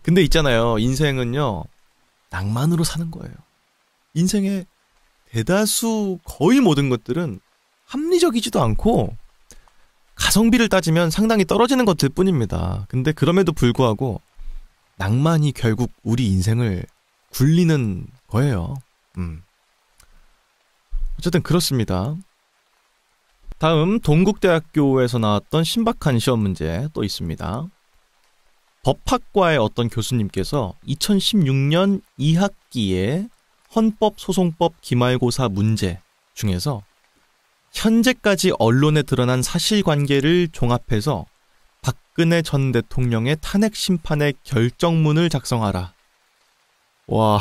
근데 있잖아요. 인생은요. 낭만으로 사는 거예요. 인생의 대다수 거의 모든 것들은 합리적이지도 않고 가성비를 따지면 상당히 떨어지는 것들 뿐입니다. 근데 그럼에도 불구하고 낭만이 결국 우리 인생을 굴리는 거예요. 어쨌든 그렇습니다. 다음 동국대학교에서 나왔던 신박한 시험 문제 또 있습니다. 법학과의 어떤 교수님께서 2016년 2학기에 헌법소송법 기말고사 문제 중에서 현재까지 언론에 드러난 사실관계를 종합해서 박근혜 전 대통령의 탄핵 심판의 결정문을 작성하라. 와,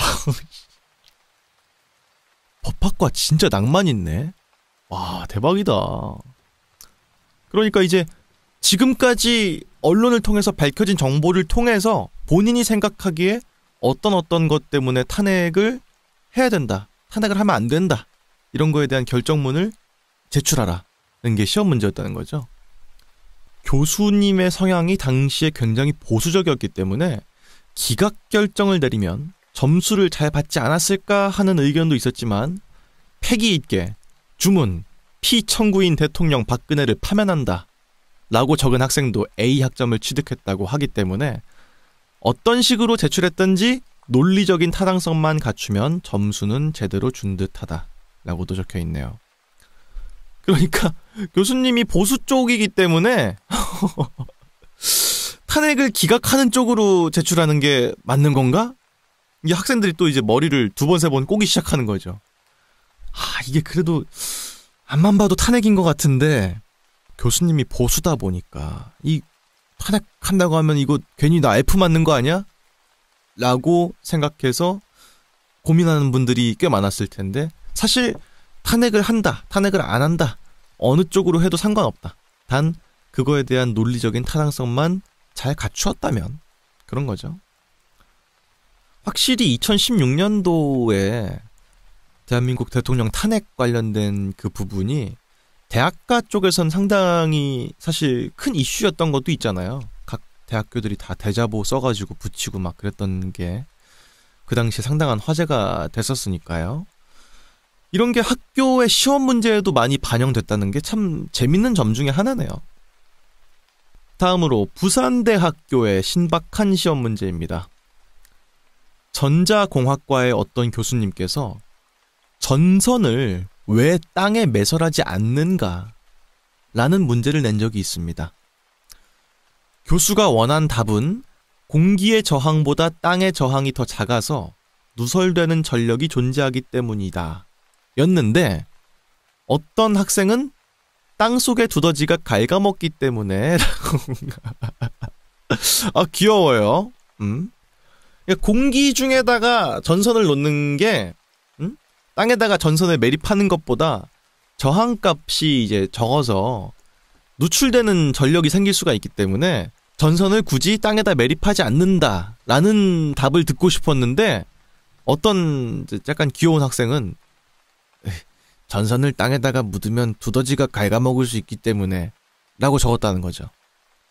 법학과 진짜 낭만 있네. 와, 대박이다. 그러니까 이제 지금까지 언론을 통해서 밝혀진 정보를 통해서 본인이 생각하기에 어떤 것 때문에 탄핵을 해야 된다, 탄핵을 하면 안 된다, 이런 거에 대한 결정문을 제출하라는 게 시험 문제였다는 거죠. 교수님의 성향이 당시에 굉장히 보수적이었기 때문에 기각 결정을 내리면 점수를 잘 받지 않았을까 하는 의견도 있었지만 패기 있게 주문, 피청구인 대통령 박근혜를 파면한다 라고 적은 학생도 A 학점을 취득했다고 하기 때문에 어떤 식으로 제출했던지 논리적인 타당성만 갖추면 점수는 제대로 준 듯하다 라고도 적혀 있네요. 그러니까 교수님이 보수 쪽이기 때문에 탄핵을 기각하는 쪽으로 제출하는 게 맞는 건가? 이 학생들이 또 이제 머리를 2번, 3번 꼬기 시작하는 거죠. 이게 그래도 앞만 봐도 탄핵인 것 같은데 교수님이 보수다 보니까 이 탄핵한다고 하면 이거 괜히 나 F 맞는 거 아니야? 라고 생각해서 고민하는 분들이 꽤 많았을 텐데 사실 탄핵을 한다, 탄핵을 안 한다, 어느 쪽으로 해도 상관없다. 단 그거에 대한 논리적인 타당성만 잘 갖추었다면 그런 거죠. 확실히 2016년도에 대한민국 대통령 탄핵 관련된 그 부분이 대학가 쪽에선 상당히 사실 큰 이슈였던 것도 있잖아요. 각 대학교들이 다 대자보 써가지고 붙이고 막 그랬던 게 그 당시에 상당한 화제가 됐었으니까요. 이런 게 학교의 시험 문제에도 많이 반영됐다는 게 참 재밌는 점 중에 하나네요. 다음으로 부산대학교의 신박한 시험 문제입니다. 전자공학과의 어떤 교수님께서 전선을 왜 땅에 매설하지 않는가 라는 문제를 낸 적이 있습니다. 교수가 원한 답은 공기의 저항보다 땅의 저항이 더 작아서 누설되는 전력이 존재하기 때문이다 였는데 어떤 학생은 땅속의 두더지가 갉아먹기 때문에 귀여워요. 공기 중에다가 전선을 놓는 게 땅에다가 전선을 매립하는 것보다 저항값이 이제 적어서 누출되는 전력이 생길 수가 있기 때문에 전선을 굳이 땅에다 매립하지 않는다라는 답을 듣고 싶었는데 어떤 약간 귀여운 학생은 전선을 땅에다가 묻으면 두더지가 갉아먹을 수 있기 때문에 라고 적었다는 거죠.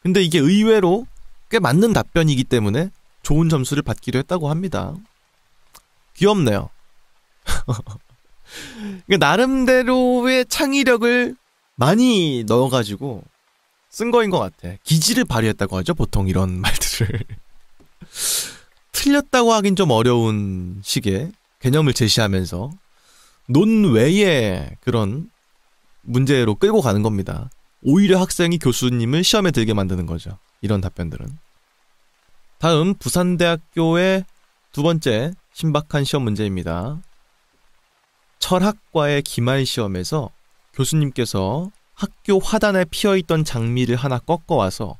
근데 이게 의외로 꽤 맞는 답변이기 때문에 좋은 점수를 받기로 했다고 합니다. 귀엽네요. 나름대로의 창의력을 많이 넣어가지고 쓴 거인 것 같아. 기지를 발휘했다고 하죠, 보통 이런 말들을. 틀렸다고 하긴 좀 어려운 식의 개념을 제시하면서 논외의 그런 문제로 끌고 가는 겁니다. 오히려 학생이 교수님을 시험에 들게 만드는 거죠, 이런 답변들은. 다음 부산대학교의 2번째 신박한 시험 문제입니다. 철학과의 기말시험에서 교수님께서 학교 화단에 피어있던 장미를 하나 꺾어와서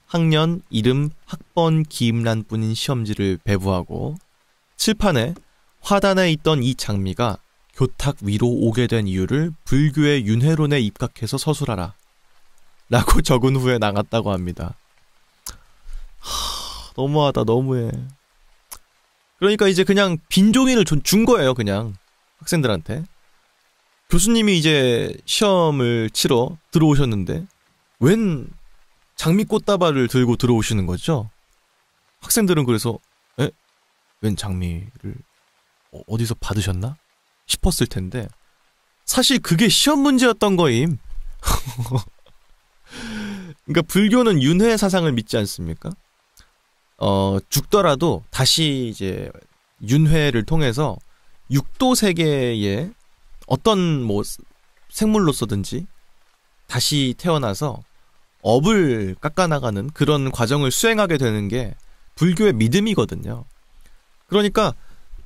학년, 이름, 학번, 기임란뿐인 시험지를 배부하고 칠판에 화단에 있던 이 장미가 교탁 위로 오게 된 이유를 불교의 윤회론에 입각해서 서술하라 라고 적은 후에 나갔다고 합니다. 너무하다, 너무해. 그러니까 이제 그냥 빈종이를 준 거예요, 그냥 학생들한테. 교수님이 이제 시험을 치러 들어오셨는데 웬 장미 꽃다발을 들고 들어오시는 거죠? 학생들은 그래서 웬 장미를 어디서 받으셨나 싶었을 텐데 사실 그게 시험 문제였던 거임. 그러니까 불교는 윤회 사상을 믿지 않습니까? 죽더라도 다시 이제 윤회를 통해서 육도 세계에 어떤 뭐 생물로서든지 다시 태어나서 업을 깎아나가는 그런 과정을 수행하게 되는 게 불교의 믿음이거든요. 그러니까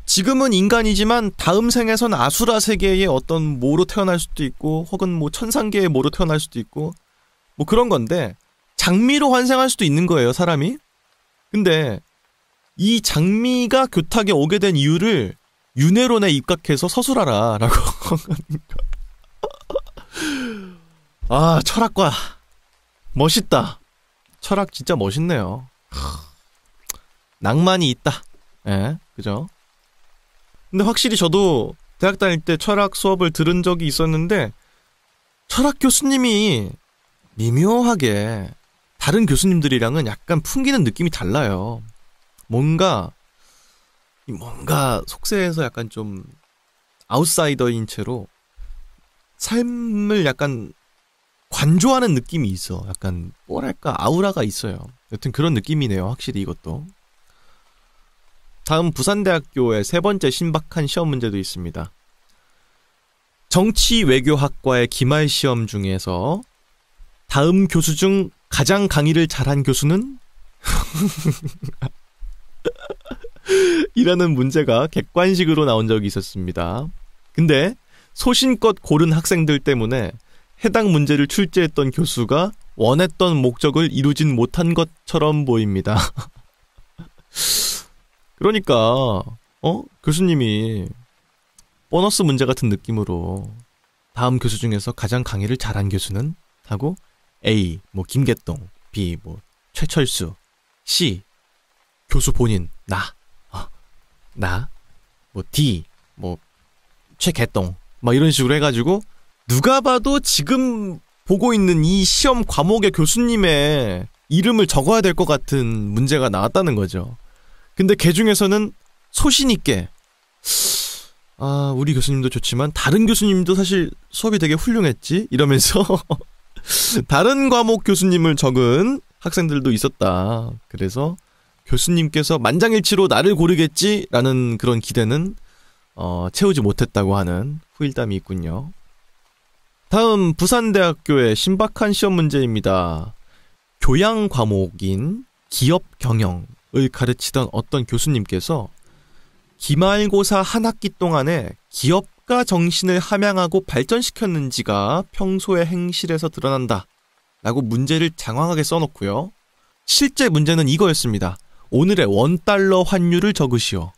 지금은 인간이지만 다음 생에선 아수라 세계의 어떤 모로 태어날 수도 있고 혹은 뭐 천상계의 모로 태어날 수도 있고 뭐 그런 건데 장미로 환생할 수도 있는 거예요, 사람이. 근데 이 장미가 교탁에 오게 된 이유를 윤회론에 입각해서 서술하라 라고. 아, 철학과 멋있다. 철학 진짜 멋있네요. 낭만이 있다. 예, 그죠? 근데 확실히 저도 대학 다닐 때 철학 수업을 들은 적이 있었는데 철학 교수님이 미묘하게 다른 교수님들이랑은 약간 풍기는 느낌이 달라요. 뭔가 속세에서 약간 좀 아웃사이더인 채로 삶을 약간 관조하는 느낌이 있어. 약간 뭐랄까 아우라가 있어요. 여튼 그런 느낌이네요. 확실히 이것도. 다음 부산대학교의 세 번째 신박한 시험 문제도 있습니다. 정치외교학과의 기말 시험 중에서 다음 교수 중 가장 강의를 잘한 교수는? 이라는 문제가 객관식으로 나온 적이 있었습니다. 근데 소신껏 고른 학생들 때문에 해당 문제를 출제했던 교수가 원했던 목적을 이루진 못한 것처럼 보입니다. 그러니까 교수님이 보너스 문제 같은 느낌으로 다음 교수 중에서 가장 강의를 잘한 교수는? 하고 A, 뭐 김계동, B, 뭐 최철수, C, 교수 본인, 나, 뭐 D, 뭐 최개똥, 막 이런 식으로 해가지고 누가 봐도 지금 보고 있는 이 시험 과목의 교수님의 이름을 적어야 될 것 같은 문제가 나왔다는 거죠. 근데 걔 중에서는 소신 있게 우리 교수님도 좋지만 다른 교수님도 사실 수업이 되게 훌륭했지? 이러면서 다른 과목 교수님을 적은 학생들도 있었다. 그래서 교수님께서 만장일치로 나를 고르겠지라는 그런 기대는 채우지 못했다고 하는 후일담이 있군요. 다음 부산대학교의 신박한 시험 문제입니다. 교양 과목인 기업 경영을 가르치던 어떤 교수님께서 기말고사 한 학기 동안에 기업가 정신을 함양하고 발전시켰는지가 평소의 행실에서 드러난다 라고 문제를 장황하게 써놓고요. 실제 문제는 이거였습니다. 오늘의 원달러 환율을 적으시오.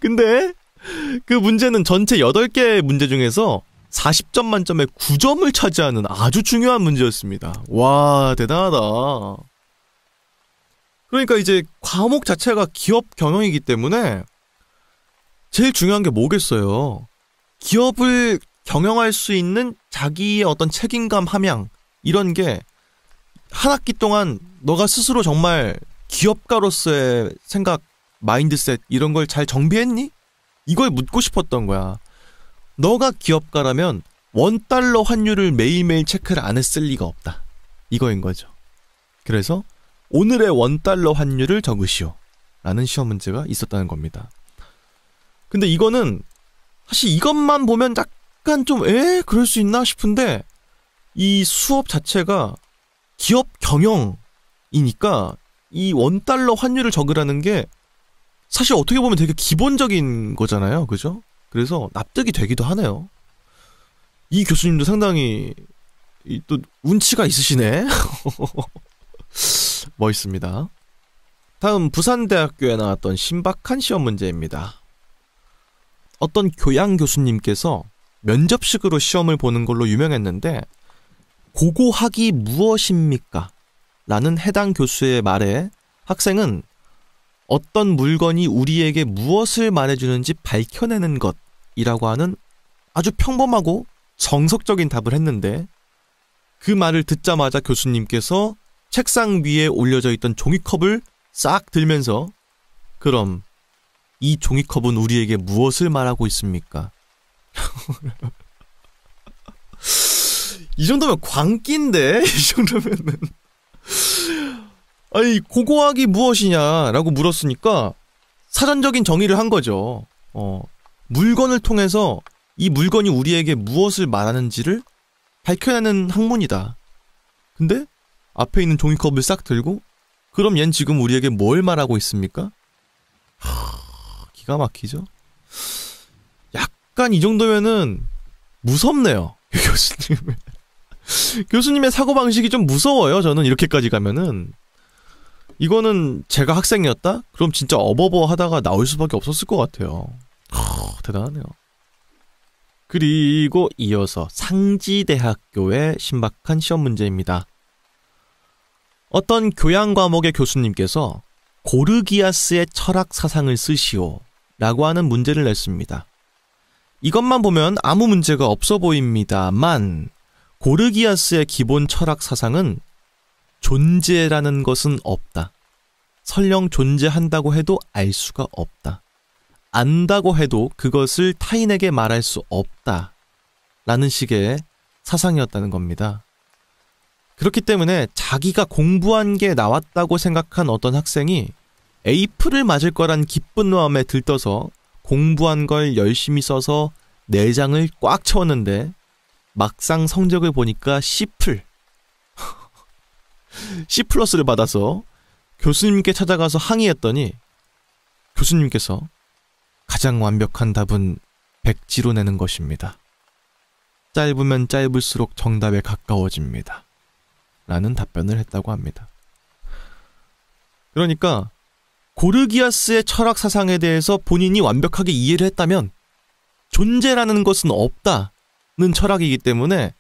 근데 그 문제는 전체 8개 문제 중에서 40점 만점에 9점을 차지하는 아주 중요한 문제였습니다. 와, 대단하다. 그러니까 이제 과목 자체가 기업 경영이기 때문에 제일 중요한 게 뭐겠어요? 기업을 경영할 수 있는 자기의 어떤 책임감 함양, 이런 게 한 학기 동안 너가 스스로 정말 기업가로서의 생각, 마인드셋 이런 걸 잘 정비했니? 이걸 묻고 싶었던 거야. 너가 기업가라면 원달러 환율을 매일매일 체크를 안 했을 리가 없다. 이거인 거죠. 그래서 오늘의 원달러 환율을 적으시오 라는 시험 문제가 있었다는 겁니다. 근데 이거는 사실 이것만 보면 약간 좀 그럴 수 있나 싶은데 이 수업 자체가 기업 경영이니까 이 원달러 환율을 적으라는 게 사실 어떻게 보면 되게 기본적인 거잖아요. 그죠? 그래서 납득이 되기도 하네요. 이 교수님도 상당히 또 운치가 있으시네. 멋있습니다. 다음 부산대학교에 나왔던 신박한 시험 문제입니다. 어떤 교양 교수님께서 면접식으로 시험을 보는 걸로 유명했는데 고고학이 무엇입니까? 라는 해당 교수의 말에 학생은 어떤 물건이 우리에게 무엇을 말해주는지 밝혀내는 것이라고 하는 아주 평범하고 정석적인 답을 했는데 그 말을 듣자마자 교수님께서 책상 위에 올려져 있던 종이컵을 싹 들면서 그럼 이 종이컵은 우리에게 무엇을 말하고 있습니까? 이 정도면 광기인데? 이 정도면은. 아니, 고고학이 무엇이냐라고 물었으니까 사전적인 정의를 한 거죠. 물건을 통해서 이 물건이 우리에게 무엇을 말하는지를 밝혀내는 학문이다. 근데 앞에 있는 종이컵을 싹 들고 그럼 얜 지금 우리에게 뭘 말하고 있습니까? 기가 막히죠? 약간 이 정도면은 무섭네요. 교수님의 사고방식이 좀 무서워요. 저는 이렇게까지 가면은. 이거는 제가 학생이었다? 그럼 진짜 어버버 하다가 나올 수밖에 없었을 것 같아요. 대단하네요. 그리고 이어서 상지대학교의 신박한 시험 문제입니다. 어떤 교양 과목의 교수님께서 고르기아스의 철학 사상을 쓰시오 라고 하는 문제를 냈습니다. 이것만 보면 아무 문제가 없어 보입니다만 고르기아스의 기본 철학 사상은 존재라는 것은 없다. 설령 존재한다고 해도 알 수가 없다. 안다고 해도 그것을 타인에게 말할 수 없다. 라는 식의 사상이었다는 겁니다. 그렇기 때문에 자기가 공부한 게 나왔다고 생각한 어떤 학생이 A프를 맞을 거란 기쁜 마음에 들떠서 공부한 걸 열심히 써서 4장을 꽉 채웠는데 막상 성적을 보니까 C플 C+를 받아서 교수님께 찾아가서 항의했더니 교수님께서 가장 완벽한 답은 백지로 내는 것입니다. 짧으면 짧을수록 정답에 가까워집니다. 라는 답변을 했다고 합니다. 그러니까 고르기아스의 철학 사상에 대해서 본인이 완벽하게 이해를 했다면 존재라는 것은 없다는 철학이기 때문에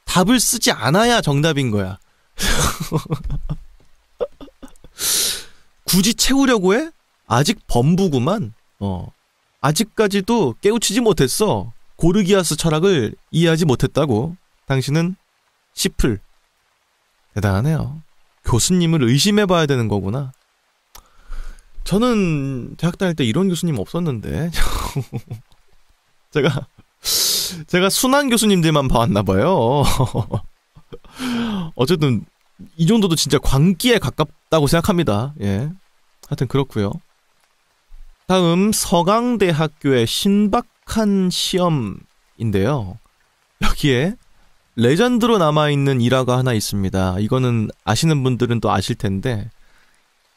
답을 쓰지 않아야 정답인 거야. 굳이 채우려고 해? 아직 범부구만. 아직까지도 깨우치지 못했어. 고르기아스 철학을 이해하지 못했다고. 당신은 C플. 대단하네요. 교수님을 의심해봐야 되는 거구나. 저는 대학 다닐 때 이런 교수님 없었는데 제가 순한 교수님들만 봐왔나봐요. 어쨌든 이 정도도 진짜 광기에 가깝다고 생각합니다. 예, 하여튼 그렇고요. 다음 서강대학교의 신박한 시험인데요. 여기에 레전드로 남아있는 일화가 하나 있습니다. 이거는 아시는 분들은 또 아실 텐데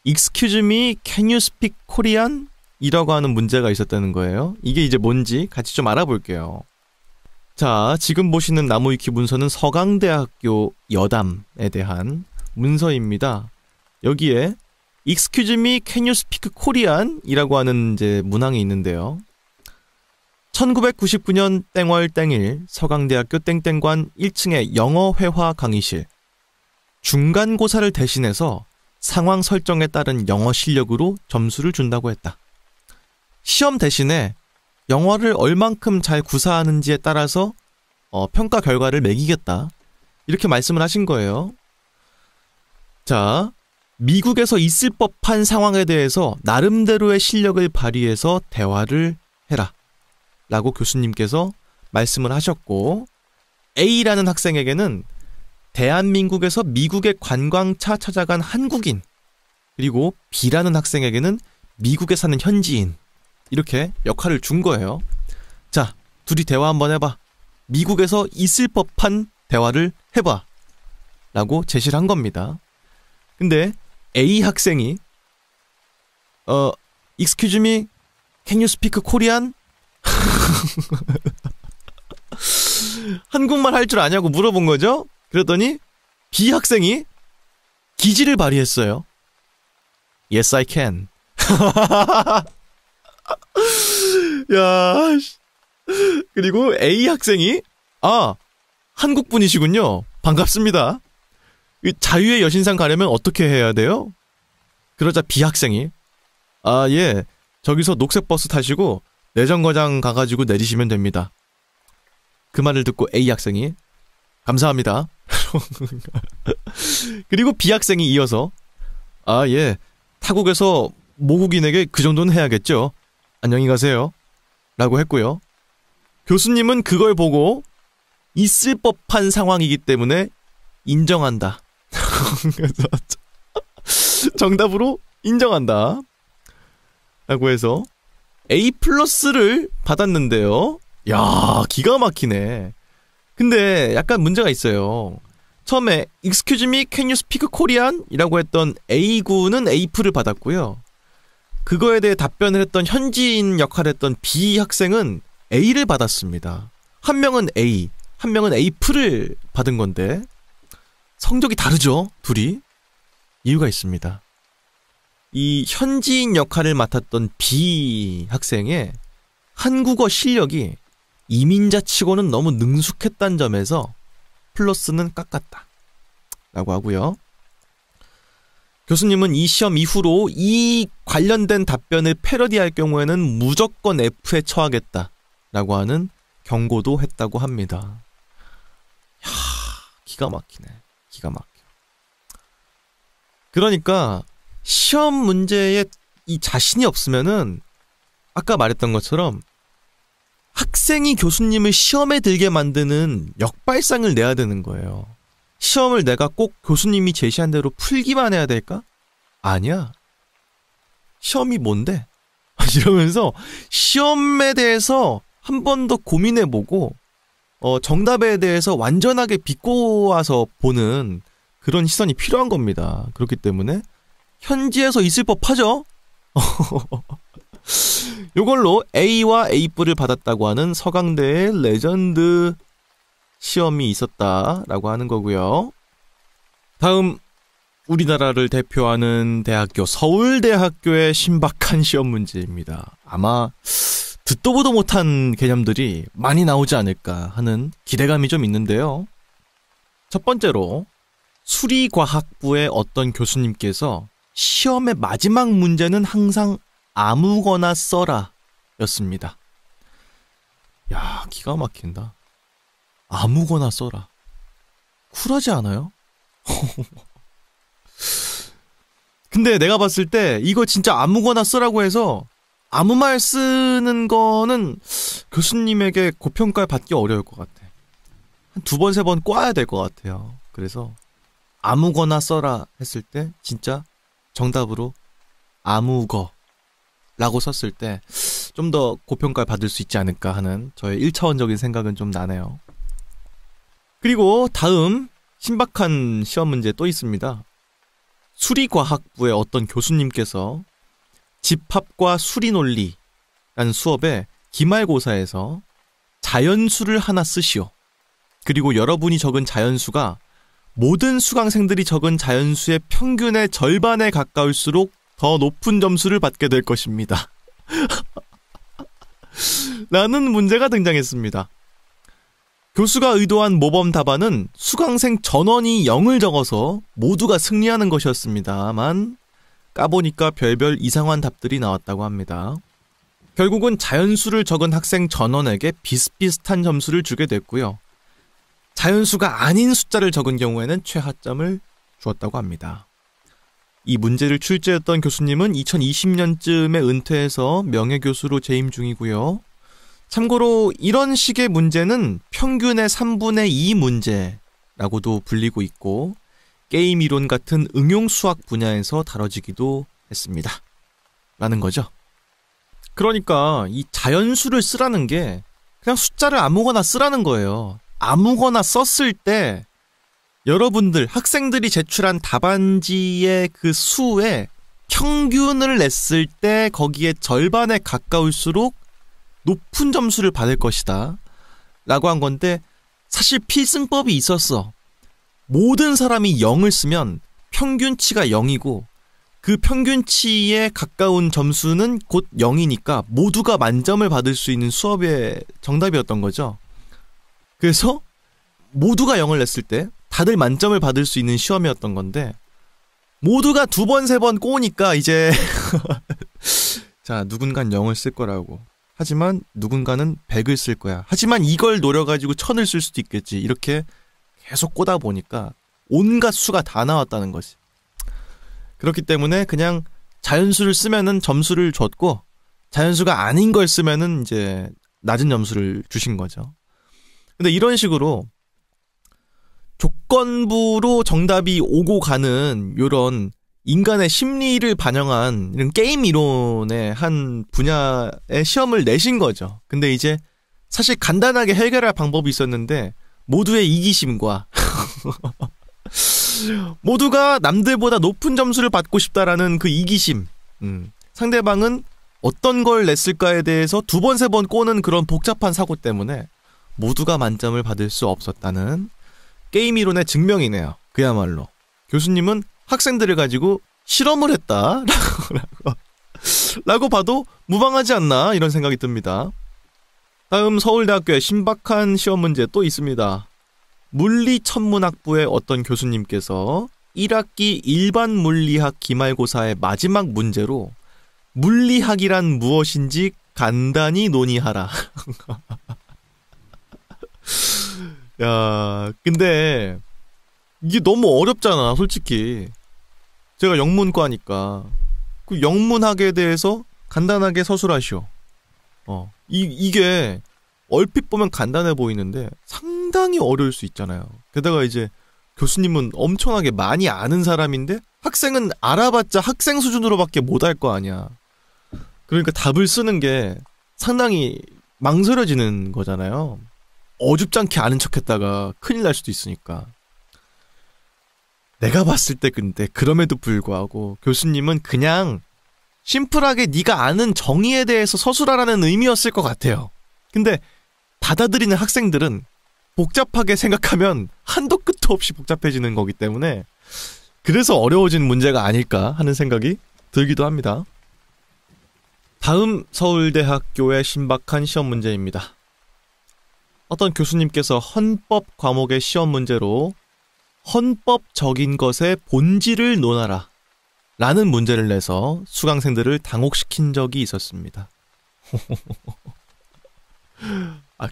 Excuse me, can you speak Korean? 이라고 하는 문제가 있었다는 거예요. 이게 이제 뭔지 같이 좀 알아볼게요. 자, 지금 보시는 나무위키 문서는 서강대학교 여담에 대한 문서입니다. 여기에 Excuse me, can you speak Korean? 이라고 하는 이제 문항이 있는데요. 1999년 땡월 땡일 서강대학교 땡땡관 1층의 영어회화 강의실. 중간고사를 대신해서 상황 설정에 따른 영어 실력으로 점수를 준다고 했다. 시험 대신에 영어를 얼만큼 잘 구사하는지에 따라서 평가 결과를 매기겠다. 이렇게 말씀을 하신 거예요. 자, 미국에서 있을 법한 상황에 대해서 나름대로의 실력을 발휘해서 대화를 해라. 라고 교수님께서 말씀을 하셨고 A라는 학생에게는 대한민국에서 미국의 관광차 찾아간 한국인 그리고 B라는 학생에게는 미국에 사는 현지인 이렇게 역할을 준 거예요. 자, 둘이 대화 한번 해봐. 미국에서 있을 법한 대화를 해봐. 라고 제시를 한 겁니다. 근데 A 학생이 Excuse me, can you speak Korean? 한국말 할 줄 아냐고 물어본 거죠? 그랬더니 B 학생이 기지를 발휘했어요. Yes, I can. 야, 그리고 A 학생이 한국 분이시군요. 반갑습니다. 자유의 여신상 가려면 어떻게 해야 돼요? 그러자 B 학생이 예, 저기서 녹색 버스 타시고 내정거장 가가지고 내리시면 됩니다. 그 말을 듣고 A 학생이 감사합니다. 그리고 B 학생이 이어서 예, 타국에서 모국인에게 그 정도는 해야겠죠. 안녕히 가세요. 라고 했고요. 교수님은 그걸 보고 있을 법한 상황이기 때문에 인정한다. 그래서 정답으로 인정한다. 라고 해서 A+를 받았는데요. 야, 기가 막히네. 근데 약간 문제가 있어요. 처음에 Excuse me, can you speak Korean? 이라고 했던 A군은 A를 받았고요. 그거에 대해 답변을 했던 현지인 역할을 했던 B 학생은 A를 받았습니다. 한 명은 A, 한 명은 A를 받은 건데 성적이 다르죠, 둘이? 이유가 있습니다. 이 현지인 역할을 맡았던 B 학생의 한국어 실력이 이민자 치고는 너무 능숙했다는 점에서 플러스는 깎았다 라고 하고요. 교수님은 이 시험 이후로 이 관련된 답변을 패러디할 경우에는 무조건 F에 처하겠다 라고 하는 경고도 했다고 합니다. 이야, 기가 막히네. 기가 막혀. 그러니까 시험 문제에 이 자신이 없으면은 아까 말했던 것처럼 학생이 교수님을 시험에 들게 만드는 역발상을 내야 되는 거예요. 시험을 내가 꼭 교수님이 제시한 대로 풀기만 해야 될까? 아니야. 시험이 뭔데? 이러면서 시험에 대해서 한 번 더 고민해보고 정답에 대해서 완전하게 비꼬아서 보는 그런 시선이 필요한 겁니다. 그렇기 때문에 현지에서 있을 법하죠? 요걸로 A와 A뿔을 받았다고 하는 서강대의 레전드 시험이 있었다라고 하는 거고요. 다음 우리나라를 대표하는 대학교 서울대학교의 신박한 시험 문제입니다. 아마 듣도 보도 못한 개념들이 많이 나오지 않을까 하는 기대감이 좀 있는데요. 첫 번째로 수리과학부의 어떤 교수님께서 시험의 마지막 문제는 항상 아무거나 써라 였습니다. 야, 기가 막힌다. 아무거나 써라. 쿨하지 않아요? 근데 내가 봤을 때 이거 진짜 아무거나 쓰라고 해서 아무 말 쓰는 거는 교수님에게 고평가를 받기 어려울 것 같아. 한 2번, 3번 꽈야 될 것 같아요. 그래서 아무거나 써라 했을 때 진짜 정답으로 아무거 라고 썼을 때 좀 더 고평가를 받을 수 있지 않을까 하는 저의 1차원적인 생각은 좀 나네요. 그리고 다음 신박한 시험 문제 또 있습니다. 수리과학부의 어떤 교수님께서 집합과 수리논리라는 수업에 기말고사에서 자연수를 하나 쓰시오. 그리고 여러분이 적은 자연수가 모든 수강생들이 적은 자연수의 평균의 절반에 가까울수록 더 높은 점수를 받게 될 것입니다. 라는 문제가 등장했습니다. 교수가 의도한 모범 답안은 수강생 전원이 0을 적어서 모두가 승리하는 것이었습니다만 까보니까 별별 이상한 답들이 나왔다고 합니다. 결국은 자연수를 적은 학생 전원에게 비슷비슷한 점수를 주게 됐고요. 자연수가 아닌 숫자를 적은 경우에는 최하점을 주었다고 합니다. 이 문제를 출제했던 교수님은 2020년쯤에 은퇴해서 명예교수로 재임 중이고요. 참고로 이런 식의 문제는 평균의 3분의 2 문제라고도 불리고 있고 게임 이론 같은 응용 수학 분야에서 다뤄지기도 했습니다. 라는 거죠. 그러니까 이 자연수를 쓰라는 게 그냥 숫자를 아무거나 쓰라는 거예요. 아무거나 썼을 때 여러분들 학생들이 제출한 답안지의 그 수의 평균을 냈을 때 거기에 절반에 가까울수록 높은 점수를 받을 것이다 라고 한 건데 사실 필승법이 있었어. 모든 사람이 0을 쓰면 평균치가 0이고 그 평균치에 가까운 점수는 곧 0이니까 모두가 만점을 받을 수 있는 수업의 정답이었던 거죠. 그래서 모두가 0을 냈을 때 다들 만점을 받을 수 있는 시험이었던 건데 모두가 2번, 3번 꼬니까 이제 자, 누군간 0을 쓸 거라고. 하지만 누군가는 100을 쓸 거야. 하지만 이걸 노려가지고 1000을 쓸 수도 있겠지. 이렇게 계속 꼬다 보니까 온갖 수가 다 나왔다는 거지. 그렇기 때문에 그냥 자연수를 쓰면은 점수를 줬고 자연수가 아닌 걸 쓰면은 이제 낮은 점수를 주신 거죠. 근데 이런 식으로 조건부로 정답이 오고 가는 요런 인간의 심리를 반영한 이런 게임 이론의 한 분야의 시험을 내신 거죠. 근데 이제 사실 간단하게 해결할 방법이 있었는데 모두의 이기심과 모두가 남들보다 높은 점수를 받고 싶다라는 그 이기심, 상대방은 어떤 걸 냈을까에 대해서 두 번, 세 번 꼬는 그런 복잡한 사고 때문에 모두가 만점을 받을 수 없었다는 게임 이론의 증명이네요. 그야말로 교수님은 학생들을 가지고 실험을 했다 라고 봐도 무방하지 않나 이런 생각이 듭니다. 다음 서울대학교의 신박한 시험 문제 또 있습니다. 물리천문학부의 어떤 교수님께서 1학기 일반 물리학 기말고사의 마지막 문제로 물리학이란 무엇인지 간단히 논의하라. 야, 근데 이게 너무 어렵잖아, 솔직히. 제가 영문과니까 그 영문학에 대해서 간단하게 서술하시오. 이게 얼핏 보면 간단해 보이는데 상당히 어려울 수 있잖아요. 게다가 이제 교수님은 엄청나게 많이 아는 사람인데 학생은 알아봤자 학생 수준으로밖에 못할 거 아니야. 그러니까 답을 쓰는 게 상당히 망설여지는 거잖아요. 어줍잖게 아는 척했다가 큰일 날 수도 있으니까. 내가 봤을 때 근데 그럼에도 불구하고 교수님은 그냥 심플하게 네가 아는 정의에 대해서 서술하라는 의미였을 것 같아요. 근데 받아들이는 학생들은 복잡하게 생각하면 한도 끝도 없이 복잡해지는 거기 때문에 그래서 어려워진 문제가 아닐까 하는 생각이 들기도 합니다. 다음 서울대학교의 신박한 시험 문제입니다. 어떤 교수님께서 헌법 과목의 시험 문제로 헌법적인 것의 본질을 논하라 라는 문제를 내서 수강생들을 당혹시킨 적이 있었습니다.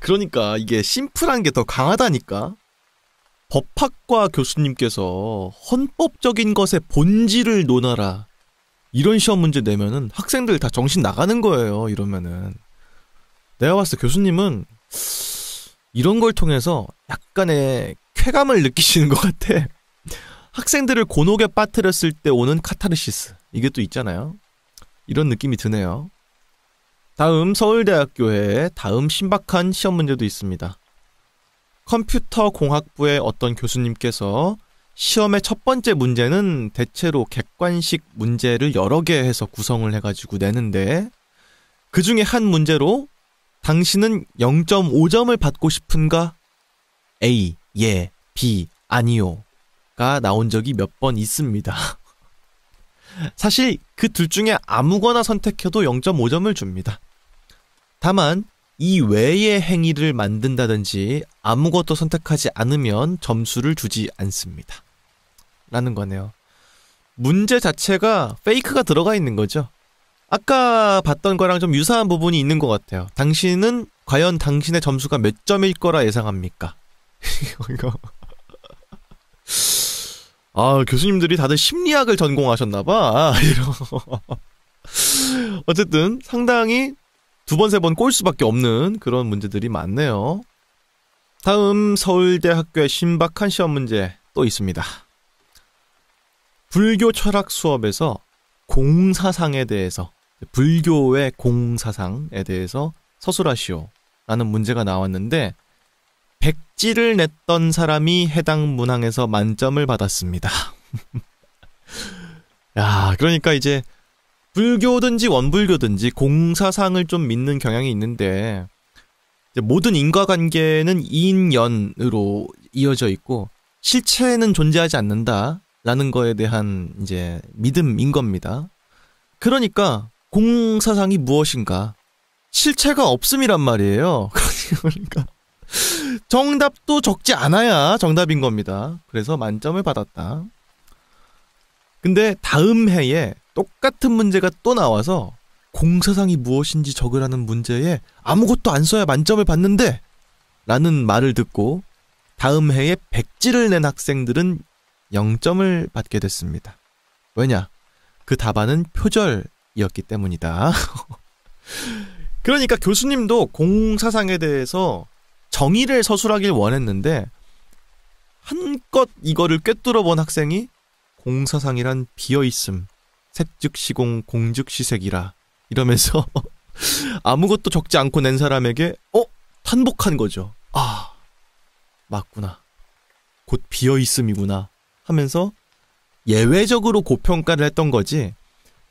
그러니까 이게 심플한 게 더 강하다니까. 법학과 교수님께서 헌법적인 것의 본질을 논하라 이런 시험 문제 내면은 학생들 다 정신 나가는 거예요. 이러면은 내가 봤을 때 교수님은 이런 걸 통해서 약간의 쾌감을 느끼시는 것 같아. 학생들을 곤혹에 빠뜨렸을 때 오는 카타르시스, 이게 또 있잖아요. 이런 느낌이 드네요. 다음 서울대학교에 다음 신박한 시험 문제도 있습니다. 컴퓨터 공학부의 어떤 교수님께서 시험의 첫 번째 문제는 대체로 객관식 문제를 여러 개 해서 구성을 해가지고 내는데 그 중에 한 문제로 당신은 0.5점을 받고 싶은가? A, 예, B, 아니요 가 나온 적이 몇 번 있습니다. 사실 그 둘 중에 아무거나 선택해도 0.5점을 줍니다. 다만 이 외의 행위를 만든다든지 아무것도 선택하지 않으면 점수를 주지 않습니다. 라는 거네요. 문제 자체가 페이크가 들어가 있는 거죠. 아까 봤던 거랑 좀 유사한 부분이 있는 것 같아요. 당신은 과연 당신의 점수가 몇 점일 거라 예상합니까? 이거. 교수님들이 다들 심리학을 전공하셨나봐. 어쨌든 상당히 두 번, 세 번 꼴 수밖에 없는 그런 문제들이 많네요. 다음 서울대학교의 신박한 시험 문제 또 있습니다. 불교 철학 수업에서 공사상에 대해서, 불교의 공사상에 대해서 서술하시오 라는 문제가 나왔는데 백지를 냈던 사람이 해당 문항에서 만점을 받았습니다. 야, 그러니까 이제 불교든지 원불교든지 공사상을 좀 믿는 경향이 있는데 이제 모든 인과관계는 인연으로 이어져 있고 실체는 존재하지 않는다라는 거에 대한 이제 믿음인 겁니다. 그러니까 공사상이 무엇인가? 실체가 없음이란 말이에요. 그러니까 정답도 적지 않아야 정답인 겁니다. 그래서 만점을 받았다. 근데 다음 해에 똑같은 문제가 또 나와서 공사상이 무엇인지 적으라는 문제에 아무것도 안 써야 만점을 받는데 라는 말을 듣고 다음 해에 백지를 낸 학생들은 0점을 받게 됐습니다. 왜냐? 그 답안은 표절이었기 때문이다. 그러니까 교수님도 공사상에 대해서 정의를 서술하길 원했는데 한껏 이거를 꿰뚫어 본 학생이 공사상이란 비어있음, 색즉시공 공즉시색이라 이러면서 아무것도 적지 않고 낸 사람에게 탄복한 거죠. 아, 맞구나. 곧 비어있음이구나 하면서 예외적으로 고평가를 했던 거지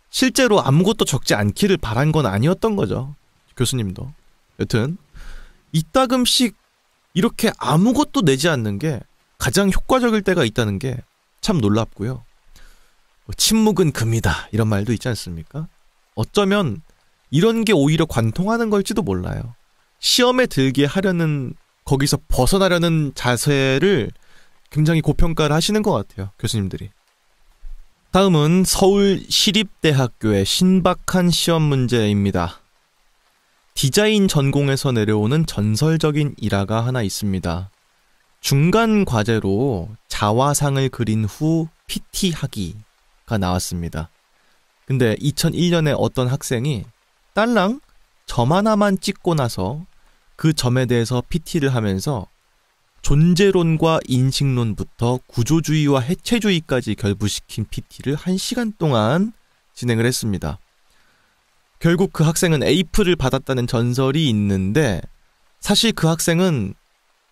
실제로 아무것도 적지 않기를 바란 건 아니었던 거죠. 교수님도. 여튼 이따금씩 이렇게 아무것도 내지 않는 게 가장 효과적일 때가 있다는 게 참 놀랍고요. 침묵은 금이다 이런 말도 있지 않습니까? 어쩌면 이런 게 오히려 관통하는 걸지도 몰라요. 시험에 들게 하려는, 거기서 벗어나려는 자세를 굉장히 고평가를 하시는 것 같아요, 교수님들이. 다음은 서울시립대학교의 신박한 시험 문제입니다. 디자인 전공에서 내려오는 전설적인 일화가 하나 있습니다. 중간 과제로 자화상을 그린 후 PT하기가 나왔습니다. 근데 2001년에 어떤 학생이 딸랑 점 하나만 찍고 나서 그 점에 대해서 PT를 하면서 존재론과 인식론부터 구조주의와 해체주의까지 결부시킨 PT를 1시간 동안 진행을 했습니다. 결국 그 학생은 A프를 받았다는 전설이 있는데 사실 그 학생은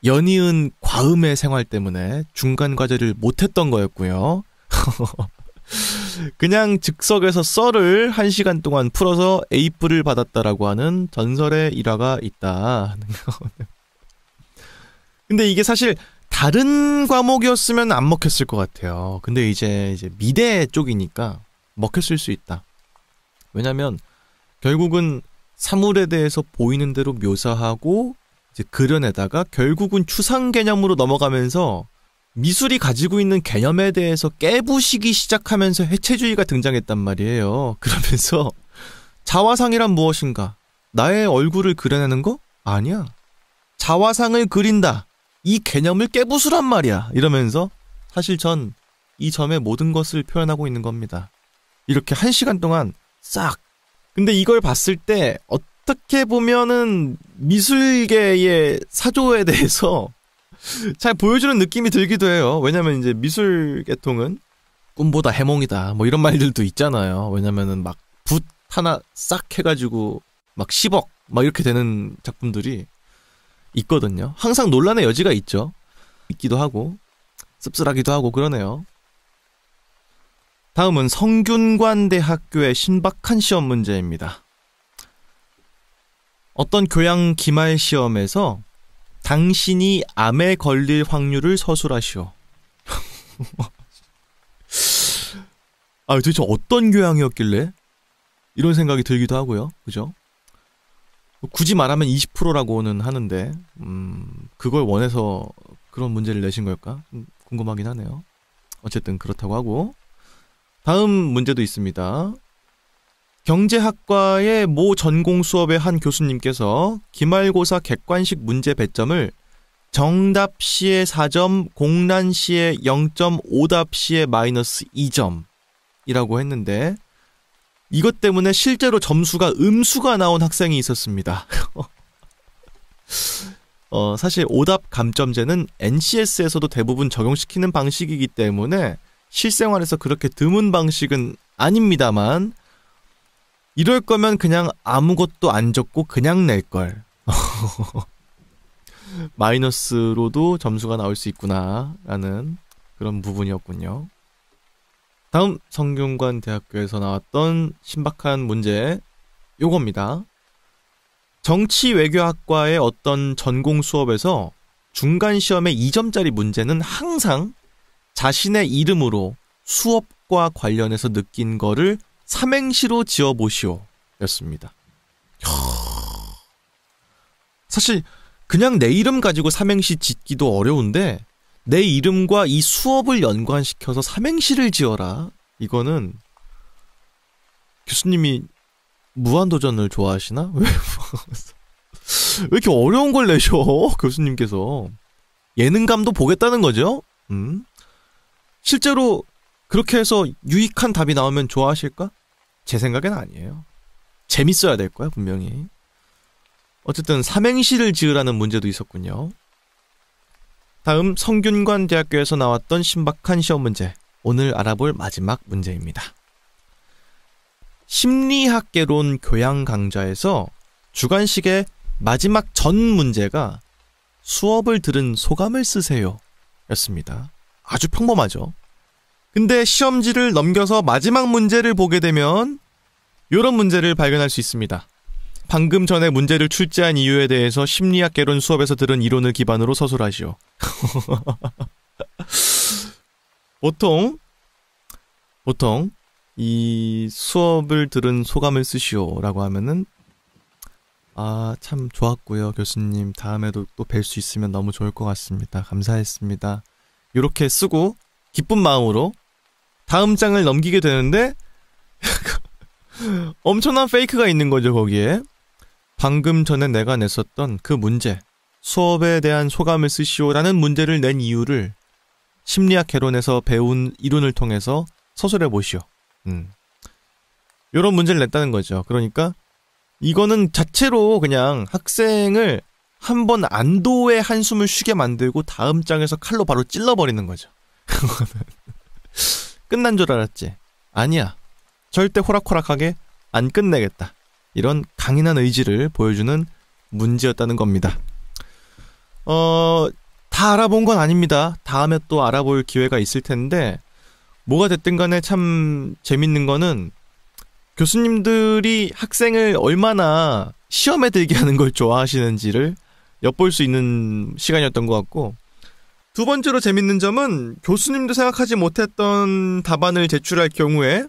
연이은 과음의 생활 때문에 중간 과제를 못했던 거였고요. 그냥 즉석에서 썰을 1시간 동안 풀어서 A프를 받았다라고 하는 전설의 일화가 있다. 근데 이게 사실 다른 과목이었으면 안 먹혔을 것 같아요. 근데 이제 미대 쪽이니까 먹혔을 수 있다. 왜냐면 결국은 사물에 대해서 보이는 대로 묘사하고 이제 그려내다가 결국은 추상 개념으로 넘어가면서 미술이 가지고 있는 개념에 대해서 깨부시기 시작하면서 해체주의가 등장했단 말이에요. 그러면서 자화상이란 무엇인가? 나의 얼굴을 그려내는 거? 아니야. 자화상을 그린다. 이 개념을 깨부수란 말이야. 이러면서 사실 전 이 점의 모든 것을 표현하고 있는 겁니다. 이렇게 1시간 동안 싹. 근데 이걸 봤을 때 어떻게 보면은 미술계의 사조에 대해서 잘 보여주는 느낌이 들기도 해요. 왜냐면 이제 미술 계통은 꿈보다 해몽이다. 뭐 이런 말들도 있잖아요. 왜냐면은 막 붓 하나 싹 해가지고 막 10억 막 이렇게 되는 작품들이 있거든요. 항상 논란의 여지가 있죠. 있기도 하고 씁쓸하기도 하고 그러네요. 다음은 성균관대학교의 신박한 시험 문제입니다. 어떤 교양 기말 시험에서 당신이 암에 걸릴 확률을 서술하시오. 도대체 어떤 교양이었길래? 이런 생각이 들기도 하고요. 그죠? 굳이 말하면 20%라고는 하는데 그걸 원해서 그런 문제를 내신 걸까? 궁금하긴 하네요. 어쨌든 그렇다고 하고 다음 문제도 있습니다. 경제학과의 모 전공 수업의 한 교수님께서 기말고사 객관식 문제 배점을 정답 시에 4점, 공란 시에 0점, 오답 시에 마이너스 2점이라고 했는데 이것 때문에 실제로 점수가 음수가 나온 학생이 있었습니다. 사실 오답 감점제는 NCS에서도 대부분 적용시키는 방식이기 때문에 실생활에서 그렇게 드문 방식은 아닙니다만 이럴 거면 그냥 아무것도 안 적고 그냥 낼걸. 마이너스로도 점수가 나올 수 있구나 라는 그런 부분이었군요. 다음 성균관대학교에서 나왔던 신박한 문제 요겁니다. 정치외교학과의 어떤 전공 수업에서 중간 시험의 2점짜리 문제는 항상 자신의 이름으로 수업과 관련해서 느낀 거를 삼행시로 지어보시오 였습니다. 사실 그냥 내 이름 가지고 삼행시 짓기도 어려운데 내 이름과 이 수업을 연관시켜서 삼행시를 지어라. 이거는 교수님이 무한도전을 좋아하시나? 왜 이렇게 어려운 걸 내셔 교수님께서. 예능감도 보겠다는 거죠? 실제로 그렇게 해서 유익한 답이 나오면 좋아하실까? 제 생각엔 아니에요. 재밌어야 될 거야, 분명히. 어쨌든 삼행시를 지으라는 문제도 있었군요. 다음 성균관대학교에서 나왔던 신박한 시험 문제. 오늘 알아볼 마지막 문제입니다. 심리학개론 교양 강좌에서 주관식의 마지막 전 문제가 수업을 들은 소감을 쓰세요 였습니다. 아주 평범하죠. 근데 시험지를 넘겨서 마지막 문제를 보게 되면 이런 문제를 발견할 수 있습니다. 방금 전에 문제를 출제한 이유에 대해서 심리학 개론 수업에서 들은 이론을 기반으로 서술하시오. 보통 이 수업을 들은 소감을 쓰시오라고 하면은 참 좋았고요, 교수님. 다음에도 또 뵐 수 있으면 너무 좋을 것 같습니다. 감사했습니다. 이렇게 쓰고 기쁜 마음으로 다음 장을 넘기게 되는데 엄청난 페이크가 있는 거죠, 거기에. 방금 전에 내가 냈었던 그 문제, 수업에 대한 소감을 쓰시오라는 문제를 낸 이유를 심리학 개론에서 배운 이론을 통해서 서술해 보시오. 이런 문제를 냈다는 거죠. 그러니까 이거는 자체로 그냥 학생을 한번 안도의 한숨을 쉬게 만들고 다음 장에서 칼로 바로 찔러버리는 거죠. 끝난 줄 알았지? 아니야. 절대 호락호락하게 안 끝내겠다. 이런 강인한 의지를 보여주는 문제였다는 겁니다. 다 알아본 건 아닙니다. 다음에 또 알아볼 기회가 있을 텐데 뭐가 됐든 간에 참 재밌는 거는 교수님들이 학생을 얼마나 시험에 들게 하는 걸 좋아하시는지를 엿볼 수 있는 시간이었던 것 같고, 두 번째로 재밌는 점은 교수님도 생각하지 못했던 답안을 제출할 경우에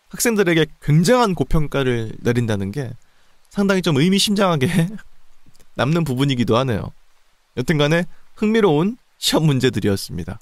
학생들에게 굉장한 고평가를 내린다는 게 상당히 좀 의미심장하게 남는 부분이기도 하네요. 여튼간에 흥미로운 시험 문제들이었습니다.